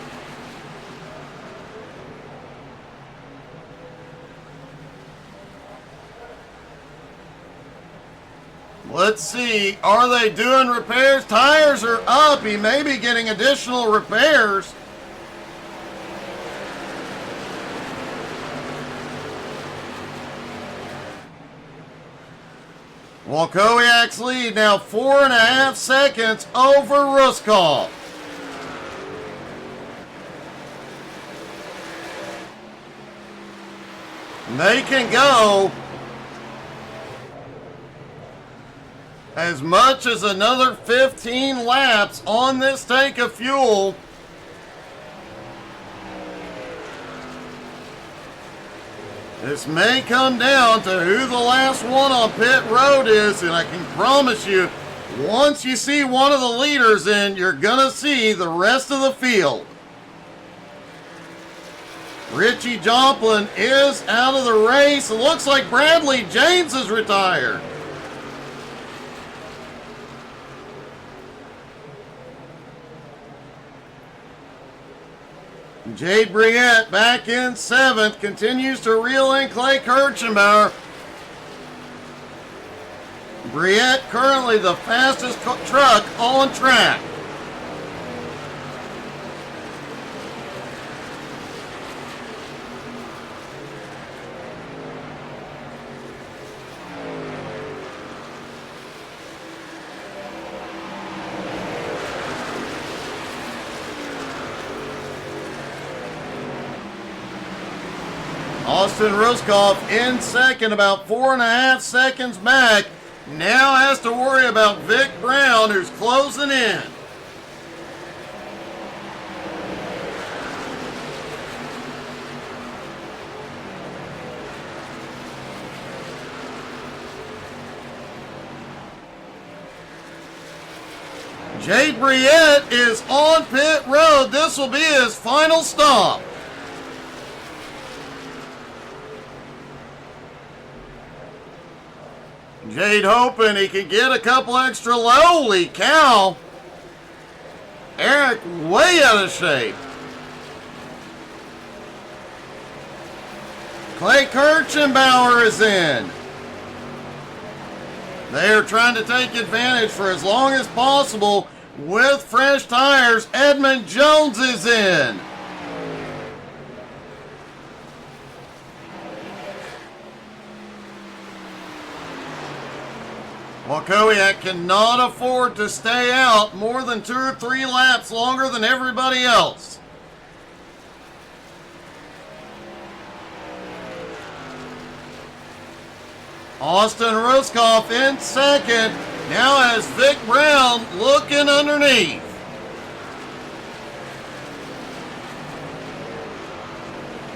Let's see, are they doing repairs? Tires are up. He may be getting additional repairs. Walkowiak's lead now 4.5 seconds over Ruskov. They can go as much as another 15 laps on this tank of fuel. This may come down to who the last one on pit road is, and I can promise you Once you see one of the leaders in, you're gonna see the rest of the field. Richie Joplin is out of the race. It looks like Bradley James is retired. Jade Briette back in 7th, continues to reel in Clay Kirchenbauer. Briette currently the fastest truck on track. Austin Ruskoff in 2nd, about 4.5 seconds back. Now has to worry about Vic Brown, who's closing in. Jade Briette is on pit road. This will be his final stop. Jade hoping he can get a couple extra. Holy cow. Eric way out of shape. Clay Kirchenbauer is in. They are trying to take advantage for as long as possible with fresh tires. Edmund Jones is in. Wakowiak cannot afford to stay out more than 2 or 3 laps longer than everybody else. Austin Ruskoff in 2nd. Now has Vic Brown looking underneath.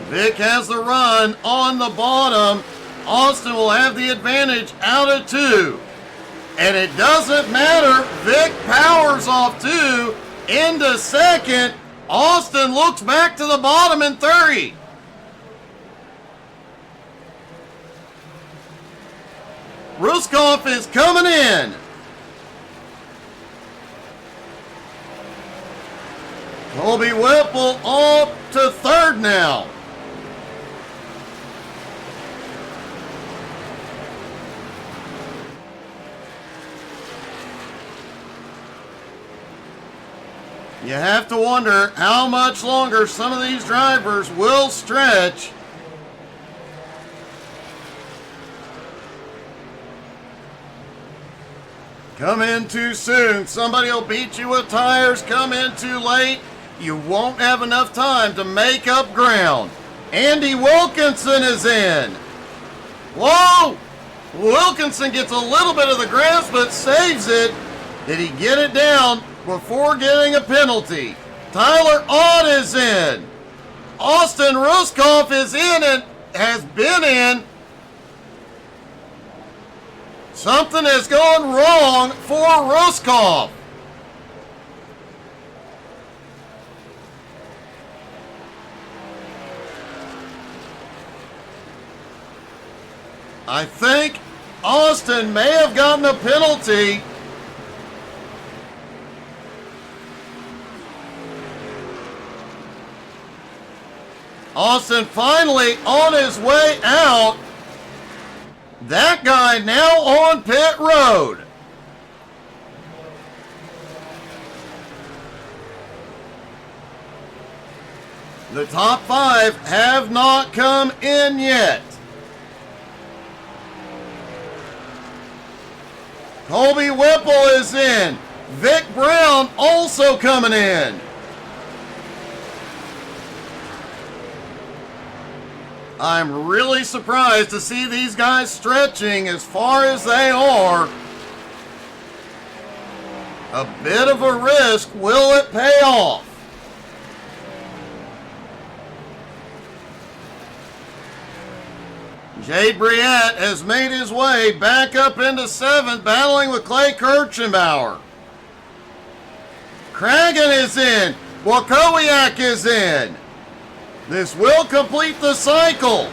Vic has the run on the bottom. Austin will have the advantage out of 2. And it doesn't matter. Vic powers off 2 into 2nd. Austin looks back to the bottom in 3rd. Ruskoff is coming in. Colby Whipple up to 3rd now. You have to wonder how much longer some of these drivers will stretch. Come in too soon. Somebody will beat you with tires. Come in too late. You won't have enough time to make up ground. Andy Wilkinson is in. Whoa! Wilkinson gets a little bit of the grass but saves it. Did he get it down before getting a penalty? Tyler Ott is in. Austin Ruskoff is in and has been in. Something has gone wrong for Ruskoff. I think Austin may have gotten a penalty. Austin finally on his way out. That guy now on pit road. The top 5 have not come in yet. Colby Whipple is in. Vic Brown also coming in. I'm really surprised to see these guys stretching as far as they are. A bit of a risk. Will it pay off? Jade Briette has made his way back up into 7th, battling with Clay Kirchenbauer. Cragen is in. Walkowiak is in. This will complete the cycle.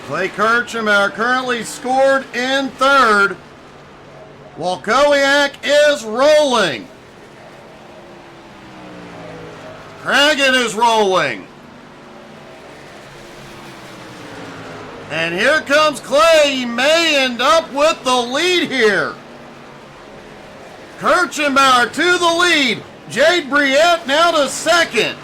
Clay Kirchenbauer currently scored in 3rd. Walkowiak is rolling. Cragen is rolling. And here comes Clay. He may end up with the lead here. Kirchenbauer to the lead. Jade Briette now to 2nd.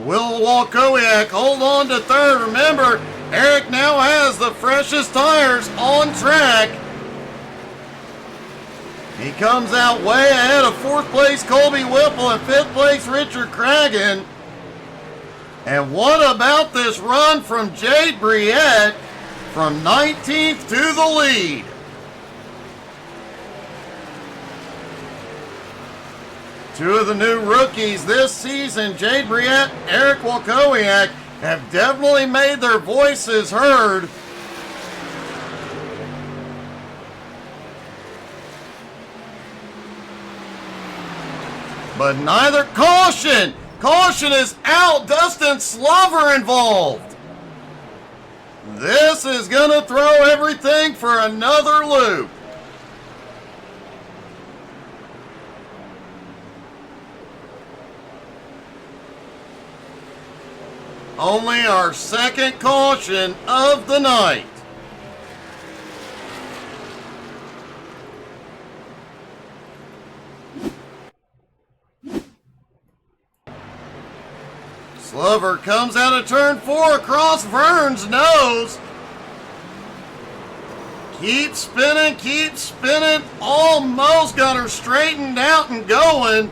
Will Walkowiak hold on to 3rd? Remember, Eric now has the freshest tires on track. He comes out way ahead of 4th place Colby Whipple and 5th place Richard Cragen. And what about this run from Jade Briette from 19th to the lead? Two of the new rookies this season, Jade Briette, Eric Walkowiak, have definitely made their voices heard. But neither caution. Caution is out. Dustin Slover involved. This is going to throw everything for another loop. Only our 2nd caution of the night. Slover comes out of turn 4 across Vern's nose. Keep spinning, almost got her straightened out and going.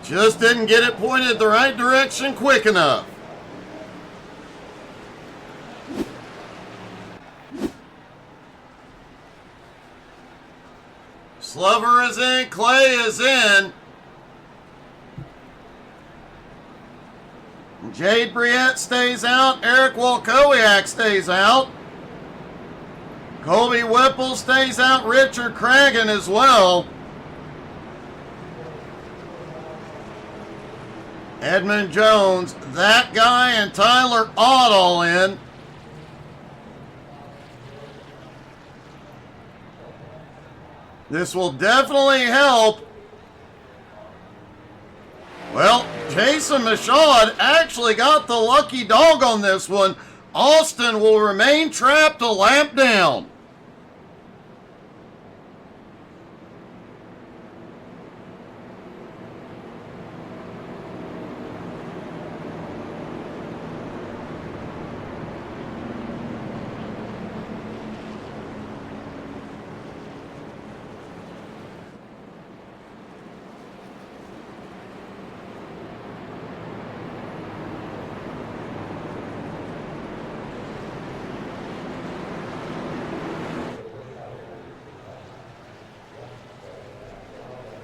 Just didn't get it pointed the right direction quick enough. Slover is in, Clay is in. Jade Briette stays out, Eric Walkowiak stays out. Colby Whipple stays out, Richard Cragen as well. Edmund Jones, that guy, and Tyler Ott all in. This will definitely help. Well, Jason Michaud actually got the lucky dog on this one. Austin will remain trapped a lap down.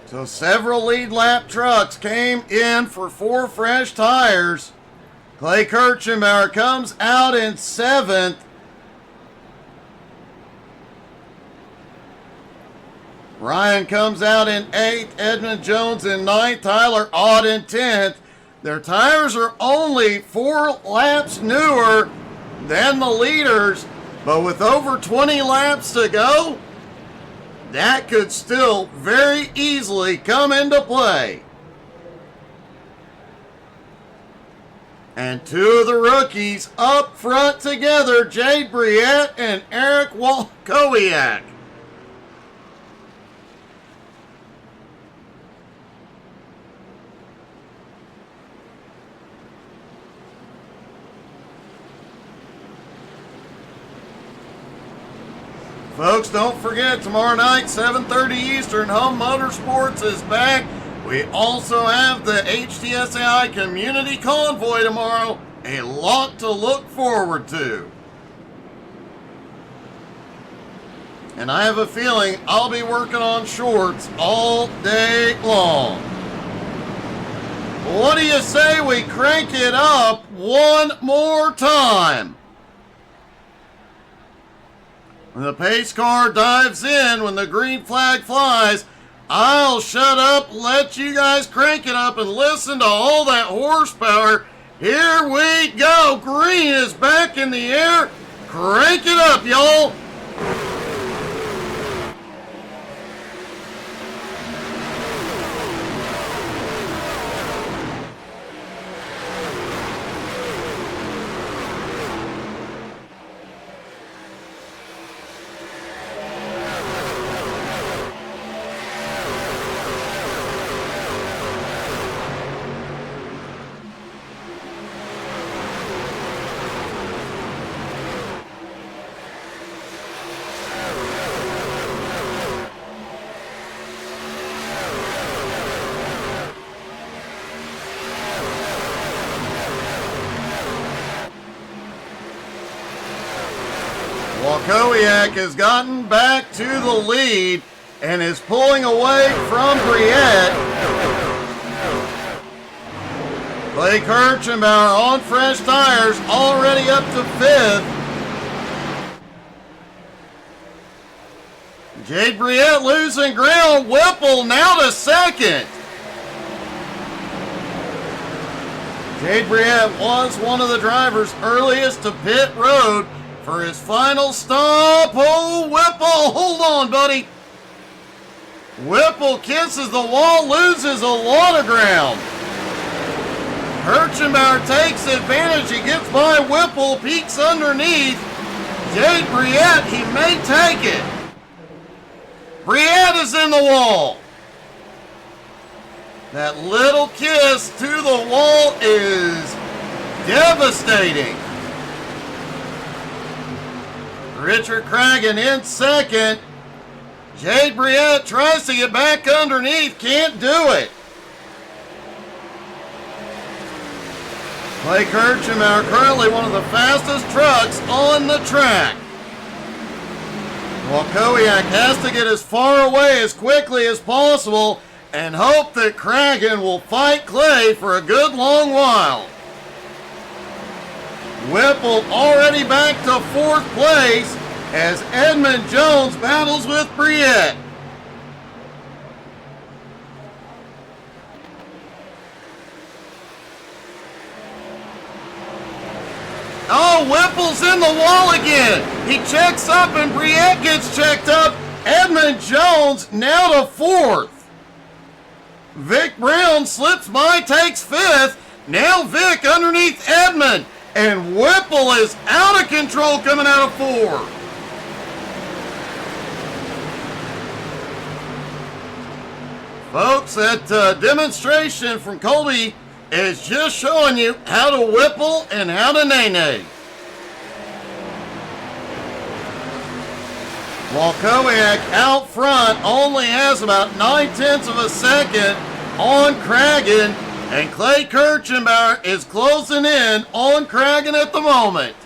So several lead lap trucks came in for 4 fresh tires. Clay Kirchenbauer comes out in 7th. Ryan comes out in 8th. Edmund Jones in 9th. Tyler Ott in 10th. Their tires are only 4 laps newer than the leaders, but with over 20 laps to go, that could still very easily come into play. And 2 of the rookies up front together, Jade Briette and Eric Walkowiak. Folks, don't forget, tomorrow night, 7:30 Eastern, Home Motorsports is back We also have the HTSAI Community Convoy tomorrow. A lot to look forward to. And I have a feeling I'll be working on shorts all day long. What do you say we crank it up one more time? When the pace car dives in, when the green flag flies, I'll shut up, let you guys crank it up and listen to all that horsepower. Here we go. Green is back in the air. Crank it up, y'all. Walkowiak has gotten back to the lead and is pulling away from Briette. Clay Kirchenbauer on fresh tires, already up to 5th. Jade Briette losing ground. Whipple now to 2nd. Jade Briette was one of the drivers earliest to pit road for his final stop. Oh, Whipple, hold on, buddy. Whipple kisses the wall, loses a lot of ground. Kirchenbauer takes advantage. He gets by Whipple, peeks underneath. Jade Briette, he may take it. Briette is in the wall. That little kiss to the wall is devastating. Richard Cragen in 2nd. Jade Briette tries to get back underneath, can't do it. Clay Kirchenbauer currently one of the fastest trucks on the track. Walkowiak has to get as far away as quickly as possible and hope that Cragen will fight Clay for a good long while. Whipple already back to 4th place as Edmund Jones battles with Briette. Oh, Whipple's in the wall again. He checks up and Briette gets checked up. Edmund Jones now to 4th. Vic Brown slips by, takes 5th. Now Vic underneath Edmund. And Whipple is out of control coming out of 4. Folks, that demonstration from Colby is just showing you how to Whipple and how to nay-nay. Walkowiak out front only has about 9/10 of a second on Cragen. And Clay Kirchenbauer is closing in on Cragen at the moment.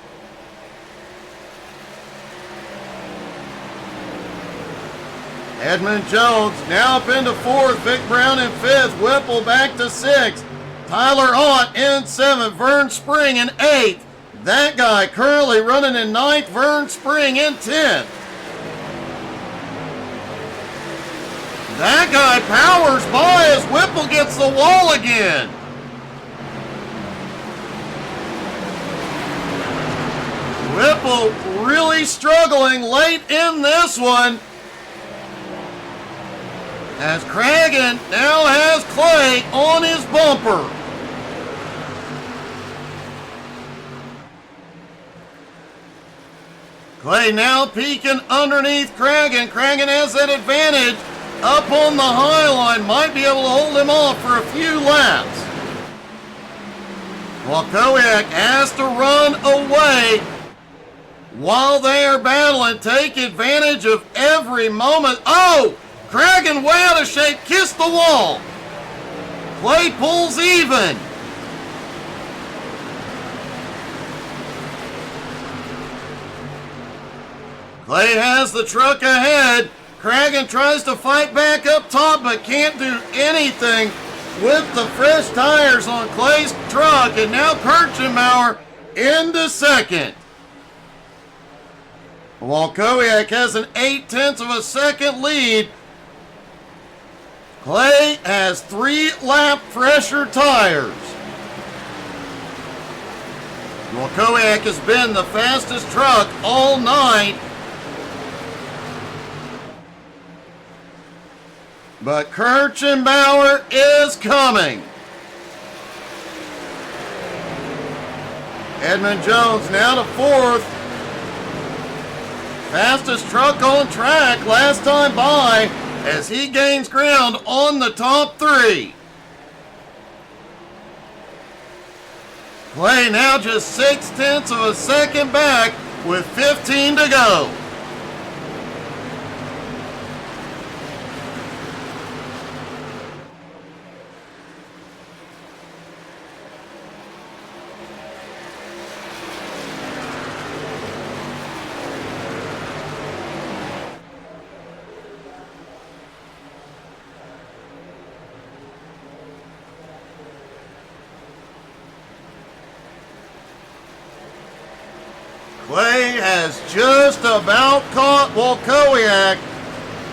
Edmund Jones now up into 4th. Vic Brown in 5th. Whipple back to 6th. Tyler Ott in 7th. Vern Spring in 8th. That guy currently running in 9th. Vern Spring in 10th. That guy powers by as Whipple gets the wall again. Whipple really struggling late in this one. As Cragen now has Clay on his bumper. Clay now peeking underneath Cragen. Cragen has that advantage. Up on the high line, might be able to hold him off for a few laps. Walkowiak has to run away while they are battling. Take advantage of every moment. Oh! Cragen way out of shape, kissed the wall. Clay pulls even. Clay has the truck ahead. Cragen tries to fight back up top, but can't do anything with the fresh tires on Clay's truck. And now Kirchenbauer into second. Walkowiak has an 0.8 of a second lead. Clay has 3-lap fresher tires. Walkowiak has been the fastest truck all night. But Kirchenbauer is coming. Edmund Jones now to fourth. Fastest truck on track last time by as he gains ground on the top three. Clay now just 0.6 of a second back with 15 to go. Clay has just about caught Walkowiak.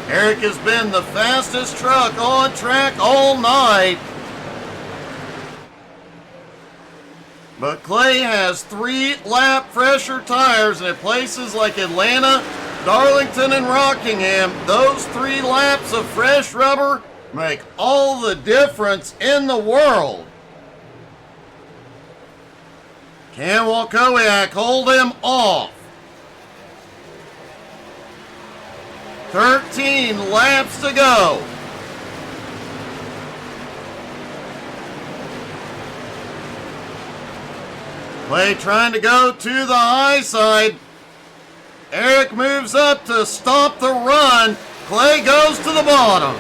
Eric has been the fastest truck on track all night. But Clay has 3-lap fresher tires, and at places like Atlanta, Darlington, and Rockingham, those 3 laps of fresh rubber make all the difference in the world. Can Walkowiak hold him off? 13 laps to go. Clay trying to go to the high side. Eric moves up to stop the run. Clay goes to the bottom.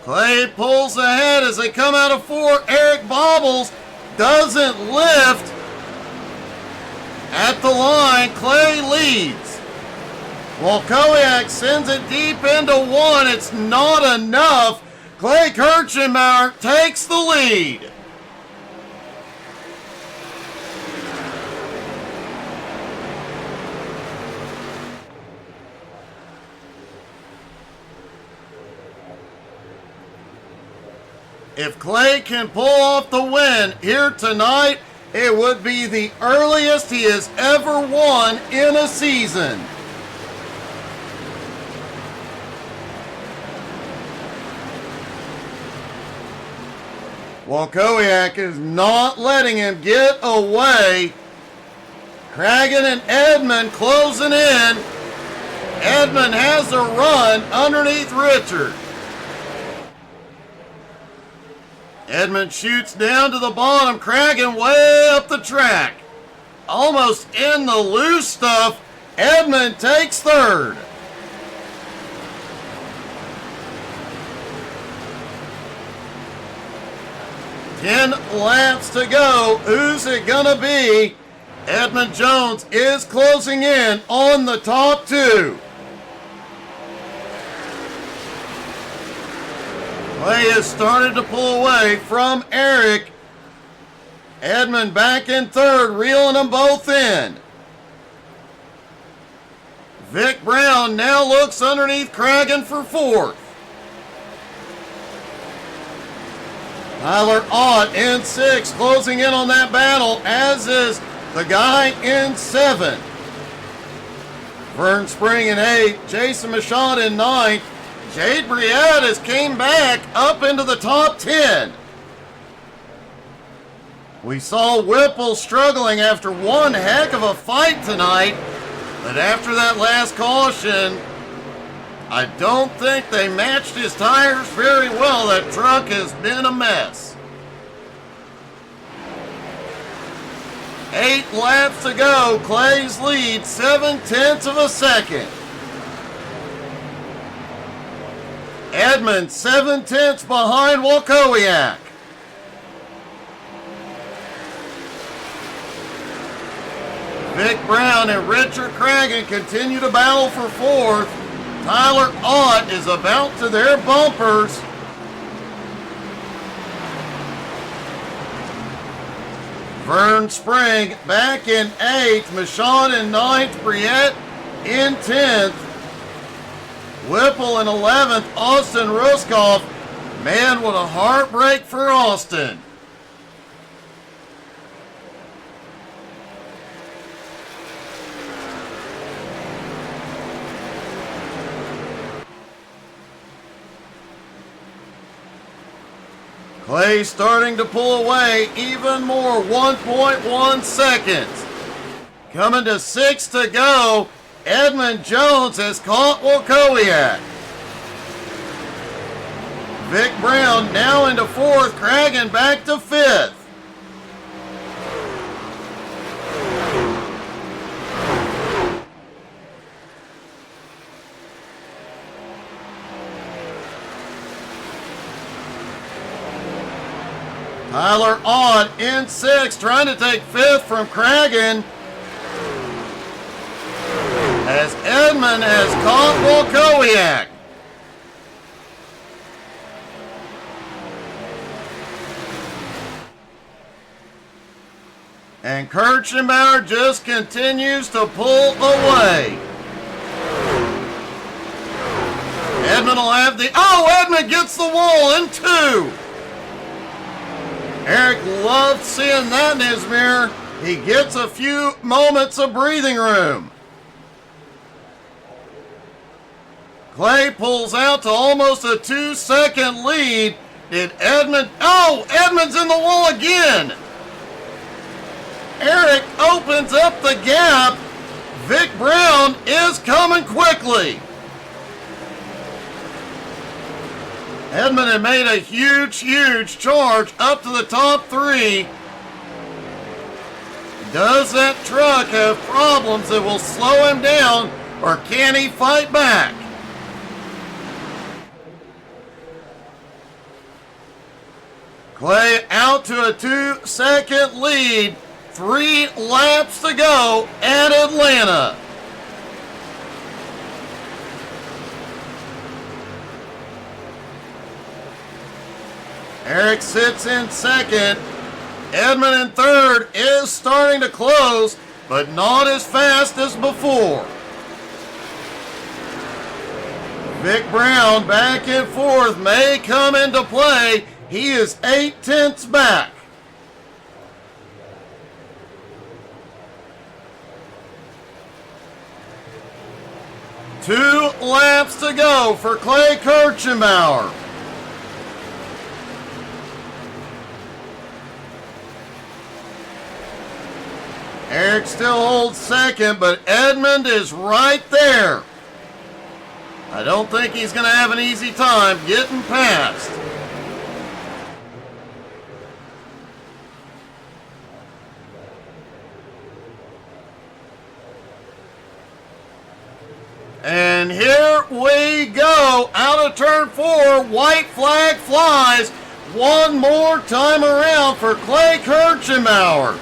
Clay pulls ahead as they come out of 4. Eric bobbles, doesn't lift. At the line, Clay leads. Walkowiak sends it deep into 1. It's not enough. Clay Kirchenbauer takes the lead. If Clay can pull off the win here tonight, it would be the earliest he has ever won in a season. Walkowiak is not letting him get away. Cragen and Edmund closing in. Edmund has a run underneath Richard. Edmund shoots down to the bottom. Cragen way up the track. Almost in the loose stuff. Edmund takes third. Ten laps to go. Who's it gonna be? Edmund Jones is closing in on the top 2. Clay has started to pull away from Eric. Edmund back in third, reeling them both in. Vic Brown now looks underneath Cragen for 4th. Tyler Ott in 6th, closing in on that battle, as is the guy in 7th. Vern Spring in 8th, Jason Michaud in 9th. Jade Briette has came back up into the top 10. We saw Whipple struggling after one heck of a fight tonight, but after that last caution, I don't think they matched his tires very well. That truck has been a mess. 8 laps to go. Clay's lead 7/10 of a second. Edmund 7/10 behind Walkowiak. Vic Brown and Richard Cragen continue to battle for 4th. Tyler Ott is about to their bumpers. Vern Spring back in 8th. Michon in 9th. Briette in 10th. Whipple in 11th. Austin Ruskoff. Man, what a heartbreak for Austin. Clay starting to pull away even more, 1.1 seconds. Coming to 6 to go, Edmund Jones has caught Walkowiak. Vic Brown now into 4th, Cragen back to 5th. Tyler Ott in 6th, trying to take 5th from Cragen. As Edmund has caught Walkowiak. And Kirchenbauer just continues to pull away. Edmund will have the... Oh, Edmund gets the wall in 2. Eric loved seeing that in his mirror. He gets a few moments of breathing room. Clay pulls out to almost a 2-second lead. Did Edmund... Oh, Edmund's in the wall again. Eric opens up the gap. Vic Brown is coming quickly. Edmund had made a huge charge up to the top 3. Does that truck have problems that will slow him down, or can he fight back? Clay out to a 2-second lead. 3 laps to go at Atlanta. Eric sits in 2nd. Edmund in 3rd is starting to close, but not as fast as before. Vic Brown back in 4th may come into play. He is 8/10 back. Two laps to go for Clay Kirchenbauer. Eric still holds 2nd, but Edmund is right there. I don't think he's going to have an easy time getting past. And here we go. Out of turn 4, white flag flies. One more time around for Clay Kirchenbauer.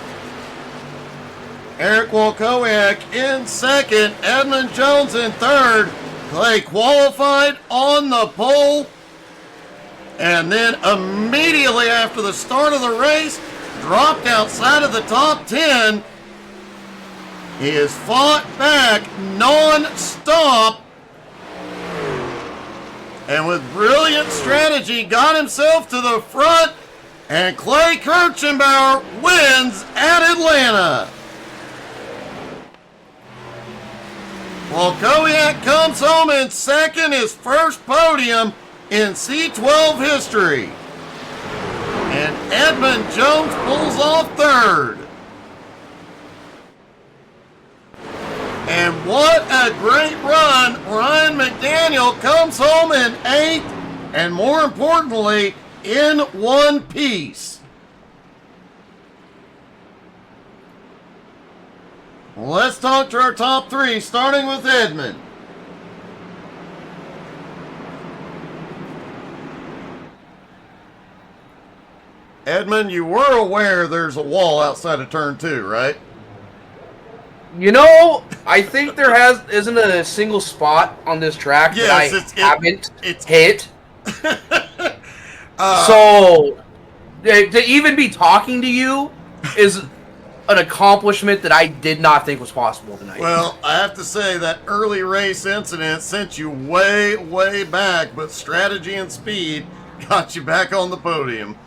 Eric Walkowiak in 2nd, Edmund Jones in 3rd. Clay qualified on the pole. And then immediately after the start of the race, dropped outside of the top 10. He has fought back non-stop. And with brilliant strategy, got himself to the front. And Clay Kirchenbauer wins at Atlanta. Walkowiak comes home in 2nd, his first podium in C12 history. And Edmund Jones pulls off 3rd. And what a great run. Ryan McDaniel comes home in 8th, and more importantly, in one piece. Let's talk to our top three, starting with Edmund. Edmund, you were aware there's a wall outside of turn 2, right? You know, I think there isn't a single spot on this track that I haven't hit. So, to even be talking to you is an accomplishment that I did not think was possible tonight. Well, I have to say that early race incident sent you way, way back, but strategy and speed got you back on the podium.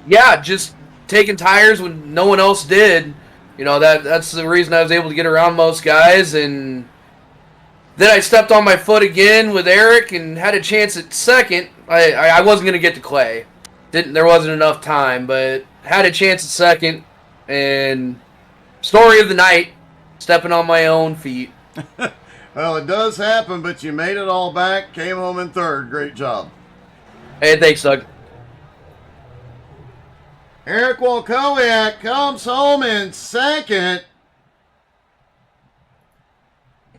Yeah, just taking tires when no one else did. You know, that's the reason I was able to get around most guys. And then I stepped on my foot again with Eric and had a chance at second. I wasn't going to get to Clay. There wasn't enough time, but had a chance at second. And story of the night, stepping on my own feet. Well, it does happen, but you made it all back, came home in third. Great job. Hey, thanks, Doug. Eric Walkowiak comes home in second.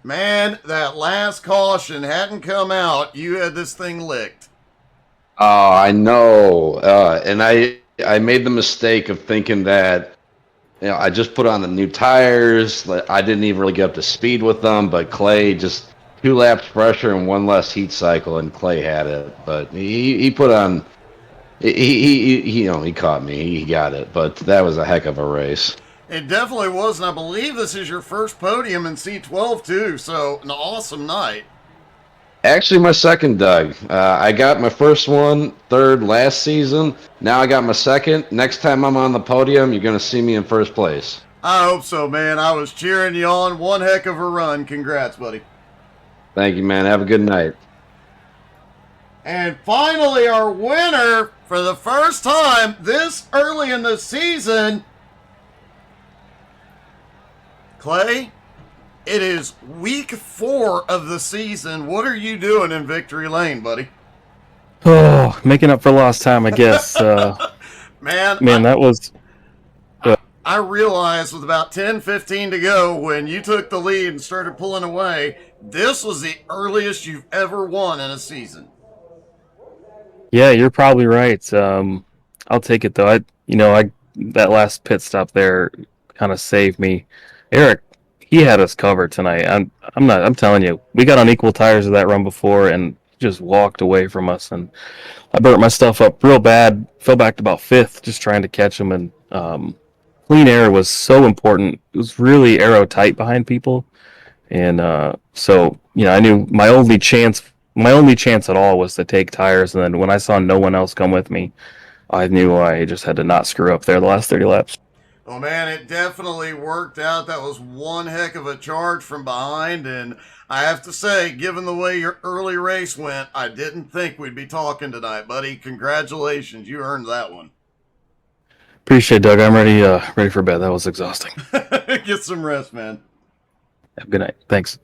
Man, that last caution hadn't come out. You had this thing licked. Oh, I know. And I made the mistake of thinking that, I just put on the new tires. I didn't even really get up to speed with them, but Clay just 2 laps fresher and 1 less heat cycle, and Clay had it. But he put on... He caught me. He got it, but that was a heck of a race. It definitely was, and I believe this is your first podium in C12 too, so an awesome night. Actually, my second, Doug. I got my first one, third last season. Now I got my second. Next time I'm on the podium, you're going to see me in first place. I hope so, man. I was cheering you on. One heck of a run. Congrats, buddy. Thank you, man. Have a good night. And finally, our winner for the first time this early in the season, Clay, it is week 4 of the season. What are you doing in Victory Lane, buddy? Oh, making up for lost time, I guess. Man, that was... I realized with about 10-15 to go when you took the lead and started pulling away, this was the earliest you've ever won in a season. Yeah, you're probably right. I'll take it though. That last pit stop there kind of saved me. Eric, he had us covered tonight. I'm telling you, we got on equal tires of that run before and just walked away from us, and I burnt my stuff up real bad. Fell back to about 5th just trying to catch him, and clean air was so important. It was really aero tight behind people, and so I knew my only chance at all was to take tires, and then when I saw no one else come with me, I knew I just had to not screw up there the last 30 laps. Oh man, it definitely worked out. That was one heck of a charge from behind, and I have to say, given the way your early race went, I didn't think we'd be talking tonight, buddy. Congratulations, you earned that one. Appreciate it, Doug. I'm ready for bed. That was exhausting. Get some rest, man. Have a good night. Thanks.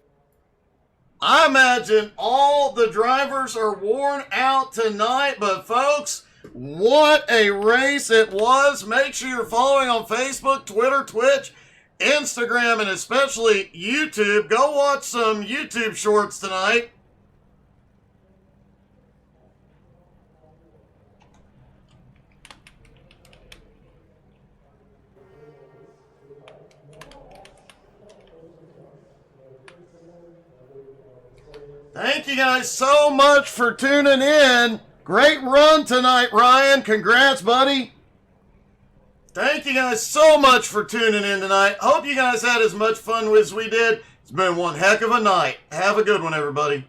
I imagine all the drivers are worn out tonight, but folks, what a race it was. Make sure you're following on Facebook, Twitter, Twitch, Instagram, and especially YouTube. Go watch some YouTube shorts tonight. Thank you guys so much for tuning in. Great run tonight, Ryan. Congrats, buddy. Thank you guys so much for tuning in tonight. Hope you guys had as much fun as we did. It's been one heck of a night. Have a good one, everybody.